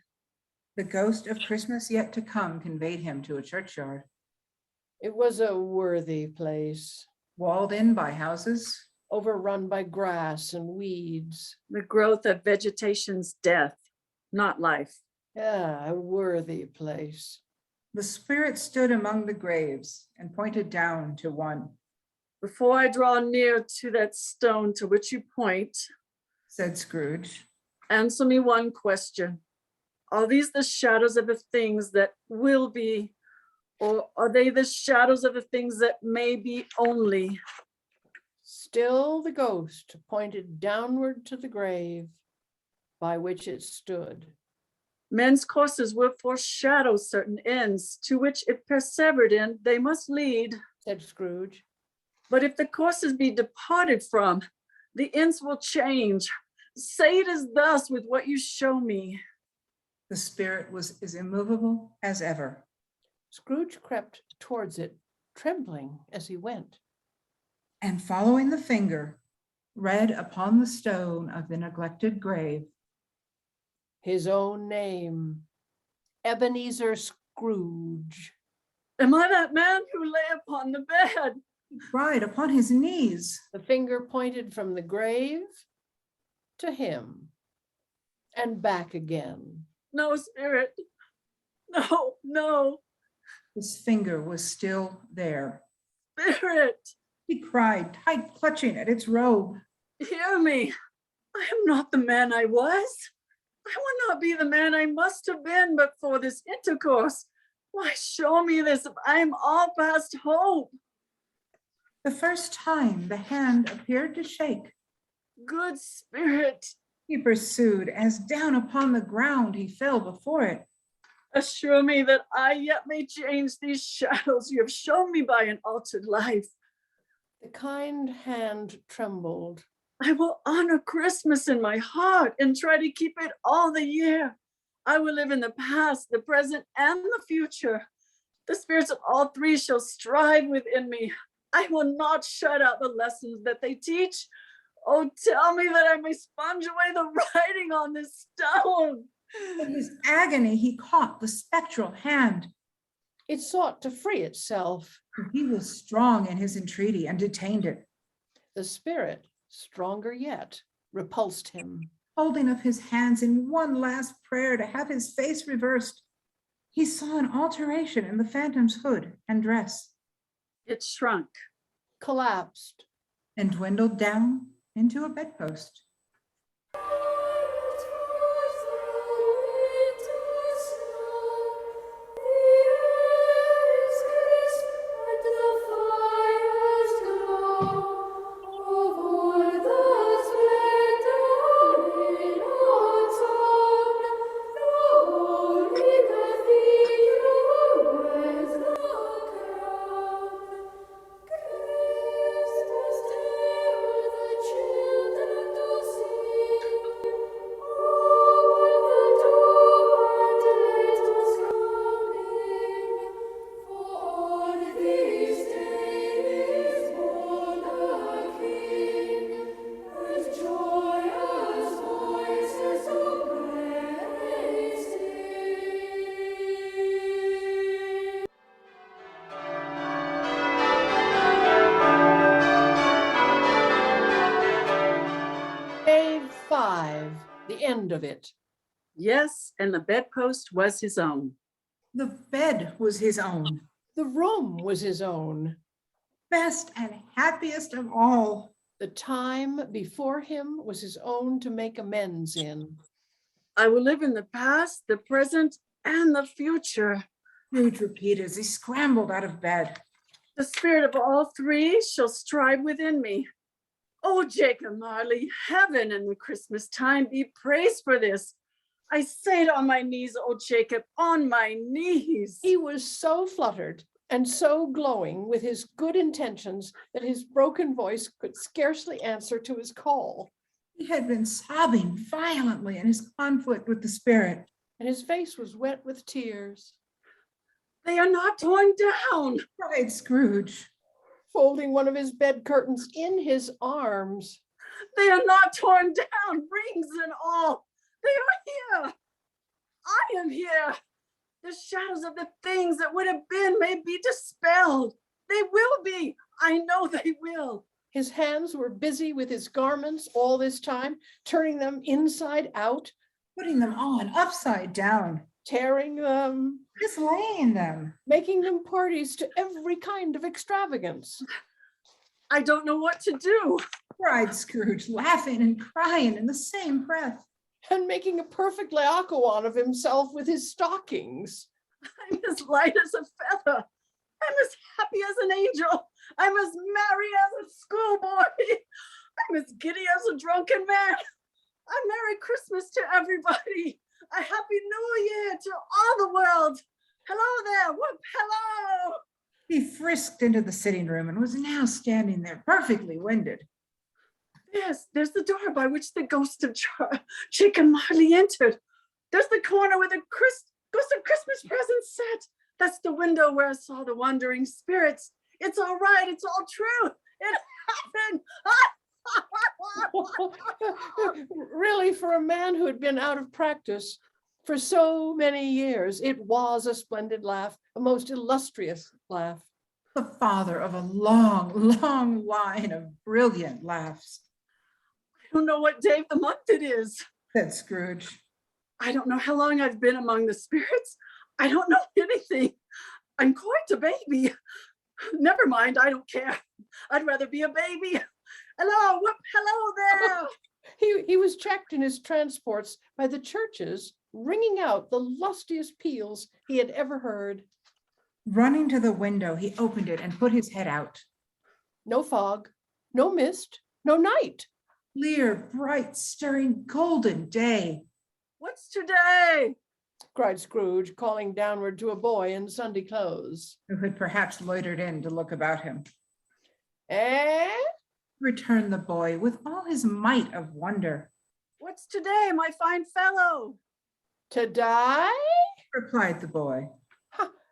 The ghost of Christmas yet to come conveyed him to a churchyard, It was a worthy place, walled in by houses, overrun by grass and weeds. The growth of vegetation's death, not life. Yeah, a worthy place. The spirit stood among the graves and pointed down to one, Before I draw near to that stone to which you point, said Scrooge. answer me one question. Are these the shadows of the things that will be, or are they the shadows of the things that may be only? Still the ghost pointed downward to the grave by which it stood. Men's courses will foreshadow certain ends to which, if persevered in, they must lead. Said Scrooge. But if the courses be departed from, the ends will change. Say it is thus with what you show me. The spirit was as immovable as ever. Scrooge crept towards it, trembling as he went. And following the finger, read upon the stone of the neglected grave, His own name, Ebenezer Scrooge. Am I that man who lay upon the bed? he cried upon his knees. The finger pointed from the grave to him and back again. No, spirit. No, no, His finger was still there. spirit. He cried, tight clutching at its robe. Hear me. I am not the man I was. I will not be the man I must have been but for this intercourse. Why show me this if I am all past hope? The first time the hand appeared to shake, Good spirit, he pursued, as down upon the ground he fell before it. assure me that I yet may change these shadows you have shown me by an altered life. The kind hand trembled. I will honor Christmas in my heart and try to keep it all the year. I will live in the past, the present, and the future. The spirits of all three shall strive within me. I will not shut out the lessons that they teach. Oh, tell me that I may sponge away the writing on this stone. In his agony, he caught the spectral hand. It sought to free itself. He was strong in his entreaty and detained it. The spirit, stronger yet, repulsed him. Holding up his hands in one last prayer to have his face reversed, he saw an alteration in the phantom's hood and dress, It shrunk. Collapsed. and dwindled down into a bedpost. Day 5, the end of it. Yes, and the bedpost was his own. The bed was his own, The room was his own. best and happiest of all. The time before him was his own to make amends in. I will live in the past, the present, and the future. Scrooge repeated as he scrambled out of bed. The spirit of all three shall strive within me. Oh, Jacob Marley, heaven and the Christmas time be praised for this. I say it on my knees, oh Jacob, on my knees. He was so fluttered and so glowing with his good intentions that his broken voice could scarcely answer to his call, He had been sobbing violently in his conflict with the spirit. and his face was wet with tears. They are not torn down. Cried Scrooge. Folding one of his bed curtains in his arms. They are not torn down, rings and all. They are here. I am here. The shadows of the things that would have been may be dispelled. They will be. I know they will. His hands were busy with his garments all this time, turning them inside out, Putting them on upside down, tearing them, dislaying them. making them parties to every kind of extravagance. I don't know what to do. Cried Scrooge, laughing and crying in the same breath. And making a perfect Laocoon of himself with his stockings. I'm as light as a feather. I'm as happy as an angel. I'm as merry as a schoolboy. I'm as giddy as a drunken man. A Merry Christmas to everybody. A Happy New Year to all the world. Hello there. Whoop, hello. He frisked into the sitting room and was now standing there perfectly winded. Yes, there's the door by which the ghost of Jacob Marley entered. There's the corner where the ghost of Christmas presents sat. That's the window where I saw the wandering spirits. It's all right. It's all true. It happened. Really, for a man who had been out of practice for so many years, it was a splendid laugh, a most illustrious laugh. The father of a long, long line of brilliant laughs, I don't know what day of the month it is. said Scrooge. I don't know how long I've been among the spirits. I don't know anything. I'm quite a baby. Never mind, I don't care. I'd rather be a baby. Hello, whoop, hello there. He was checked in his transports by the churches ringing out the lustiest peals he had ever heard. Running to the window, he opened it and put his head out. No fog, no mist, no night. Clear, bright, stirring, golden day. What's today? Cried Scrooge, calling downward to a boy in Sunday clothes. Who had perhaps loitered in to look about him. Eh? Returned the boy with all his might of wonder. What's today, my fine fellow? To die? Replied the boy.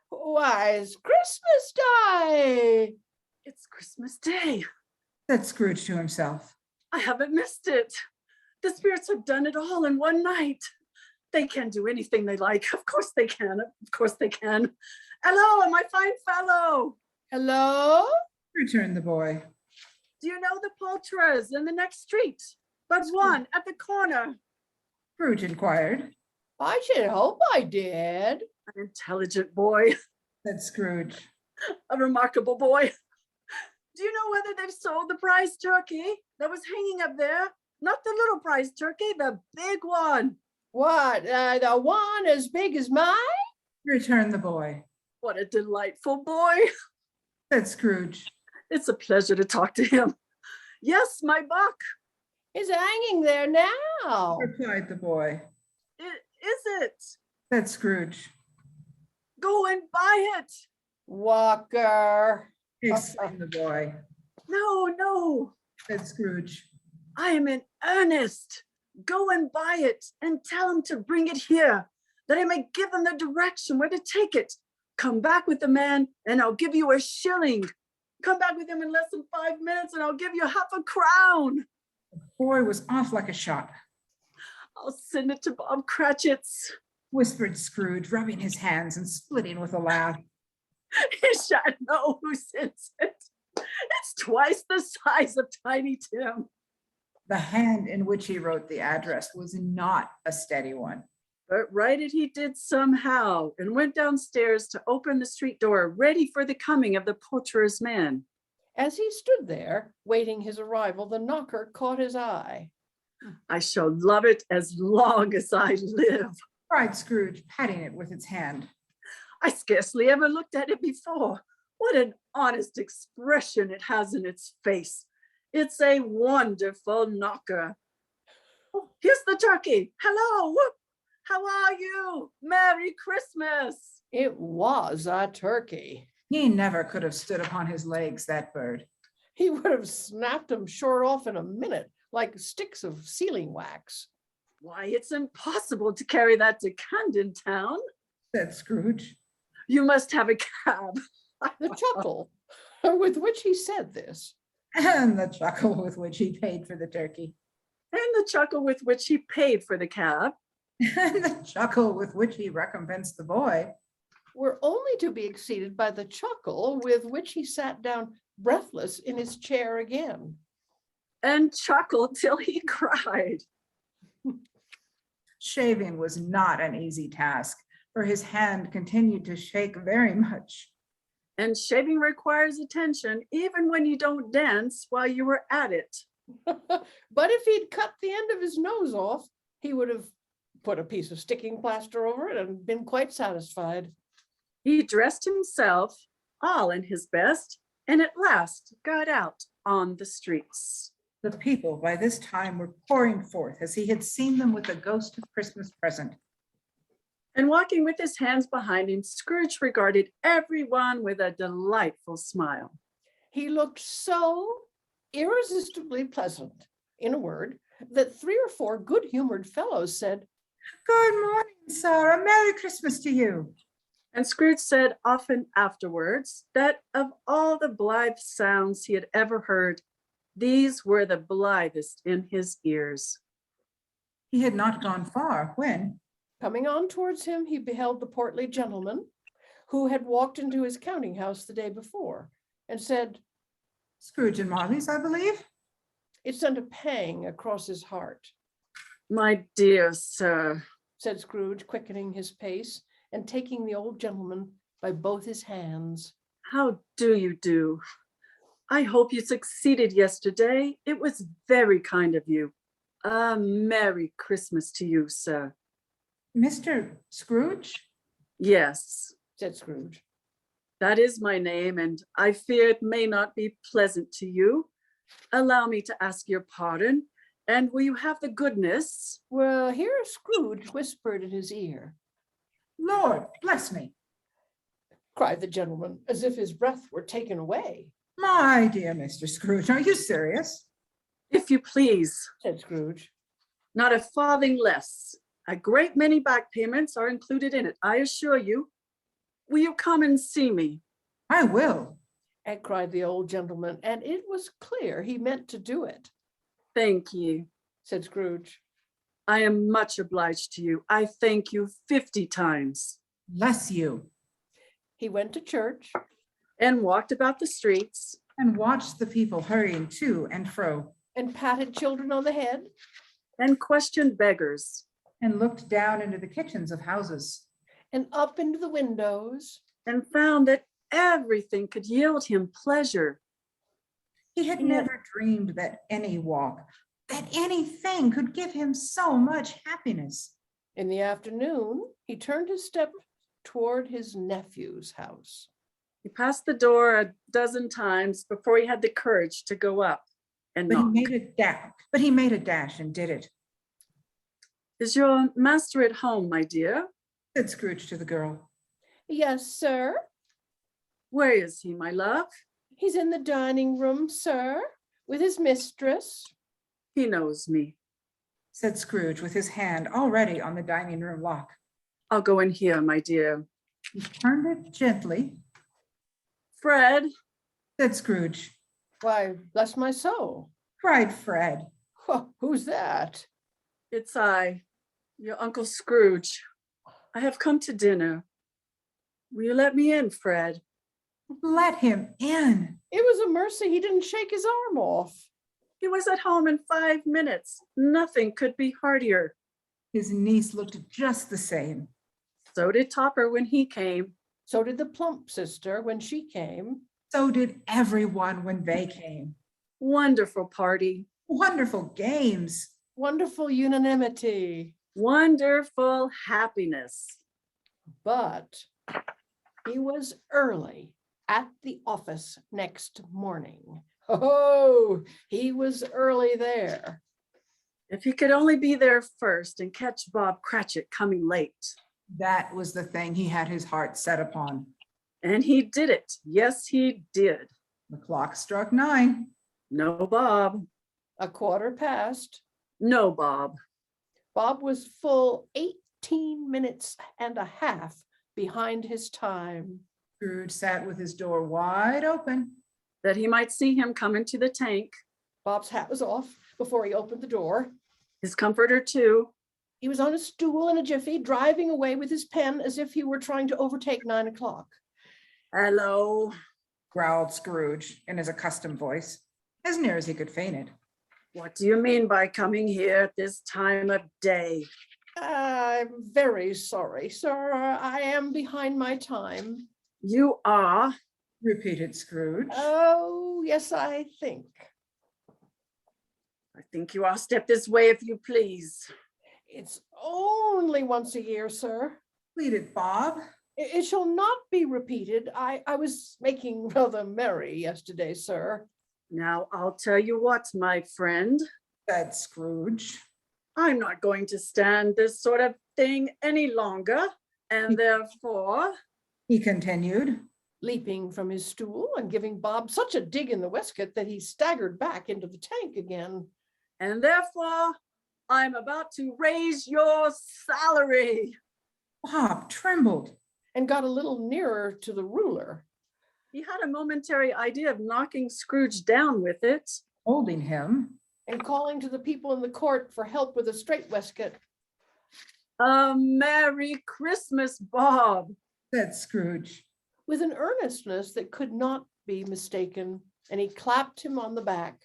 Why, it's Christmas Day. It's Christmas Day. Said Scrooge to himself. I haven't missed it. The spirits have done it all in one night. They can do anything they like. Of course they can. Of course they can. Hello, my fine fellow. Hello? returned the boy. Do you know the poulterers in the next street? But one at the corner. Scrooge inquired. I should hope I did. An intelligent boy, Said Scrooge. a remarkable boy. Do you know whether they've sold the prize turkey that was hanging up there? Not the little prize turkey, the big one. What, the one as big as mine? Returned the boy. What a delightful boy. Said Scrooge. It's a pleasure to talk to him. Yes, my buck. It's hanging there now. Replied the boy. Is it? Said Scrooge. Go and buy it. Walker. Exclaimed the boy. No, Said Scrooge. I am in earnest. Go and buy it and tell him to bring it here, that I may give him the direction where to take it. Come back with the man and I'll give you a shilling. Come back with him in less than 5 minutes and I'll give you half a crown. The boy was off like a shot. I'll send it to Bob Cratchit's. Whispered Scrooge, rubbing his hands and splitting with a laugh. He shan't know who sends it. It's twice the size of Tiny Tim. The hand in which he wrote the address was not a steady one. But write it he did somehow, and went downstairs to open the street door, ready for the coming of the poulterer's man. As he stood there, waiting his arrival, the knocker caught his eye. I shall love it as long as I live. Cried Scrooge, patting it with its hand. I scarcely ever looked at it before. What an honest expression it has in its face. It's a wonderful knocker. Oh, here's the turkey. Hello. Whoop. How are you? Merry Christmas. It was a turkey. He never could have stood upon his legs, that bird. He would have snapped them short off in a minute, like sticks of sealing wax. Why, it's impossible to carry that to Camden Town. Said Scrooge. You must have a cab. The chuckle with which he said this, And the chuckle with which he paid for the turkey. And the chuckle with which he paid for the cab. And the chuckle with which he recompensed the boy. were only to be exceeded by the chuckle with which he sat down breathless in his chair again. And chuckled till he cried. Shaving was not an easy task, for his hand continued to shake very much. And shaving requires attention even when you don't dance while you were at it. But if he'd cut the end of his nose off, he would have put a piece of sticking plaster over it and been quite satisfied. He dressed himself all in his best and at last got out on the streets. The people by this time were pouring forth as he had seen them with the ghost of Christmas present. And walking with his hands behind him, Scrooge regarded everyone with a delightful smile. He looked so irresistibly pleasant, in a word, that 3 or 4 good-humored fellows said, Good morning, sir. A Merry Christmas to you. And Scrooge said often afterwards that of all the blithe sounds he had ever heard, these were the blithest in his ears. He had not gone far when, coming on towards him, he beheld the portly gentleman who had walked into his counting house the day before and said, Scrooge and Marley's, I believe. it sent a pang across his heart. My dear sir, Said Scrooge, quickening his pace and taking the old gentleman by both his hands. how do you do? I hope you succeeded yesterday. It was very kind of you. A Merry Christmas to you, sir. Mr. Scrooge? Yes, Said Scrooge. that is my name, and I fear it may not be pleasant to you. Allow me to ask your pardon, and will you have the goodness? Well, here Scrooge whispered in his ear, Lord, bless me. cried the gentleman, as if his breath were taken away. My dear Mr. Scrooge, are you serious? If you please, Said Scrooge. not a farthing less. A great many back payments are included in it, I assure you. Will you come and see me? I will. And cried the old gentleman, and it was clear he meant to do it. Thank you. Said Scrooge. I am much obliged to you. I thank you 50 times. Bless you. He went to church And walked about the streets And watched the people hurrying to and fro, and patted children on the head and questioned beggars and looked down into the kitchens of houses, and up into the windows. and found that everything could yield him pleasure. He had He had- never dreamed that any walk, that anything could give him so much happiness. In the afternoon, he turned his step toward his nephew's house. He passed the door a dozen times before he had the courage to go up and But he knock. made a dash and did it, Is your master at home, my dear? said Scrooge to the girl. Yes, sir. Where is he, my love? He's in the dining room, sir, with his mistress. He knows me. Said Scrooge with his hand already on the dining room lock. I'll go in here, my dear. He turned it gently, Fred, said Scrooge. Why, bless my soul. Cried Fred. Who's that? it's I, your Uncle Scrooge. I have come to dinner. Will you let me in, Fred? Let him in. It was a mercy he didn't shake his arm off. He was at home in 5 minutes. Nothing could be heartier. His niece looked just the same. So did Topper when he came. So did the plump sister when she came. So did everyone when they came. Wonderful party. Wonderful games. Wonderful unanimity. Wonderful happiness. But he was early at the office next morning. Oh, he was early there. If he could only be there first and catch Bob Cratchit coming late. That was the thing he had his heart set upon. And he did it. Yes, he did. The clock struck 9. No Bob. A quarter past. No Bob. Bob was full 18 minutes and a half behind his time. Scrooge sat with his door wide open. That he might see him come into the tank. Bob's hat was off before he opened the door. His comforter too. He was on a stool in a jiffy, driving away with his pen as if he were trying to overtake 9 o'clock. Hello. Growled Scrooge in his accustomed voice, as near as he could feign it. What do you mean by coming here at this time of day? I'm very sorry, sir. I am behind my time. You are. Repeated Scrooge. Oh, yes, I think. I think you are. Step this way if you please. It's only once a year, sir. Pleaded Bob. It shall not be repeated. I was making rather merry yesterday, sir. Now I'll tell you what, my friend. Said Scrooge. I'm not going to stand this sort of thing any longer. And therefore, He continued. Leaping from his stool and giving Bob such a dig in the waistcoat that he staggered back into the tank again. I'm about to raise your salary. Bob trembled. And got a little nearer to the ruler. He had a momentary idea of knocking Scrooge down with it. Holding him. And calling to the people in the court for help with a straight waistcoat. A Merry Christmas, Bob. Said Scrooge. With an earnestness that could not be mistaken. And he clapped him on the back.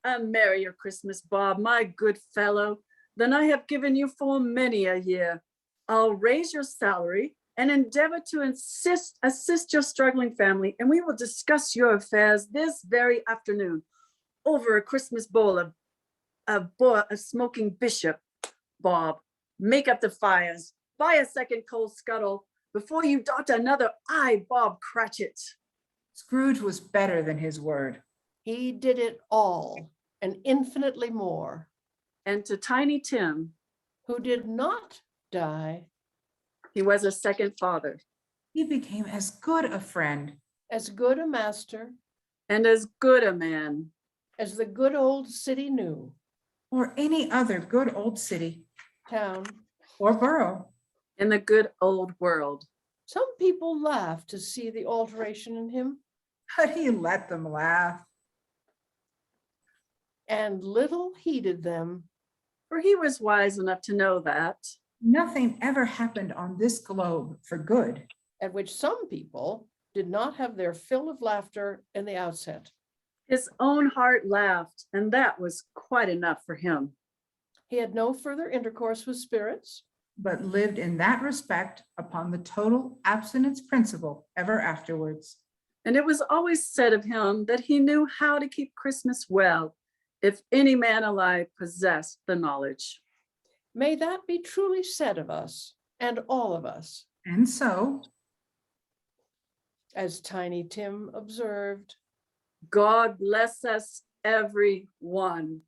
A merrier Christmas, Bob, my good fellow, than I have given you for many a year. I'll raise your salary and endeavor to assist your struggling family, and we will discuss your affairs this very afternoon over a Christmas bowl of a smoking bishop. Bob, make up the fires, buy a second coal scuttle before you dot another I, Bob Cratchit. Scrooge was better than his word. He did it all and infinitely more. And to Tiny Tim, Who did not die, he was a second father He became as good a friend. as good a master and as good a man. as the good old city knew. Or any other good old city Town. or borough. In the good old world. Some people laughed to see the alteration in him, But he let them laugh. and little heeded them. for he was wise enough to know that. Nothing ever happened on this globe for good. At which some people did not have their fill of laughter in the outset. His own heart laughed, and that was quite enough for him. He had no further intercourse with spirits, But lived in that respect upon the total abstinence principle ever afterwards. And it was always said of him that he knew how to keep Christmas well, if any man alive possessed the knowledge. May that be truly said of us and all of us. And so, As Tiny Tim observed, God bless us, every one.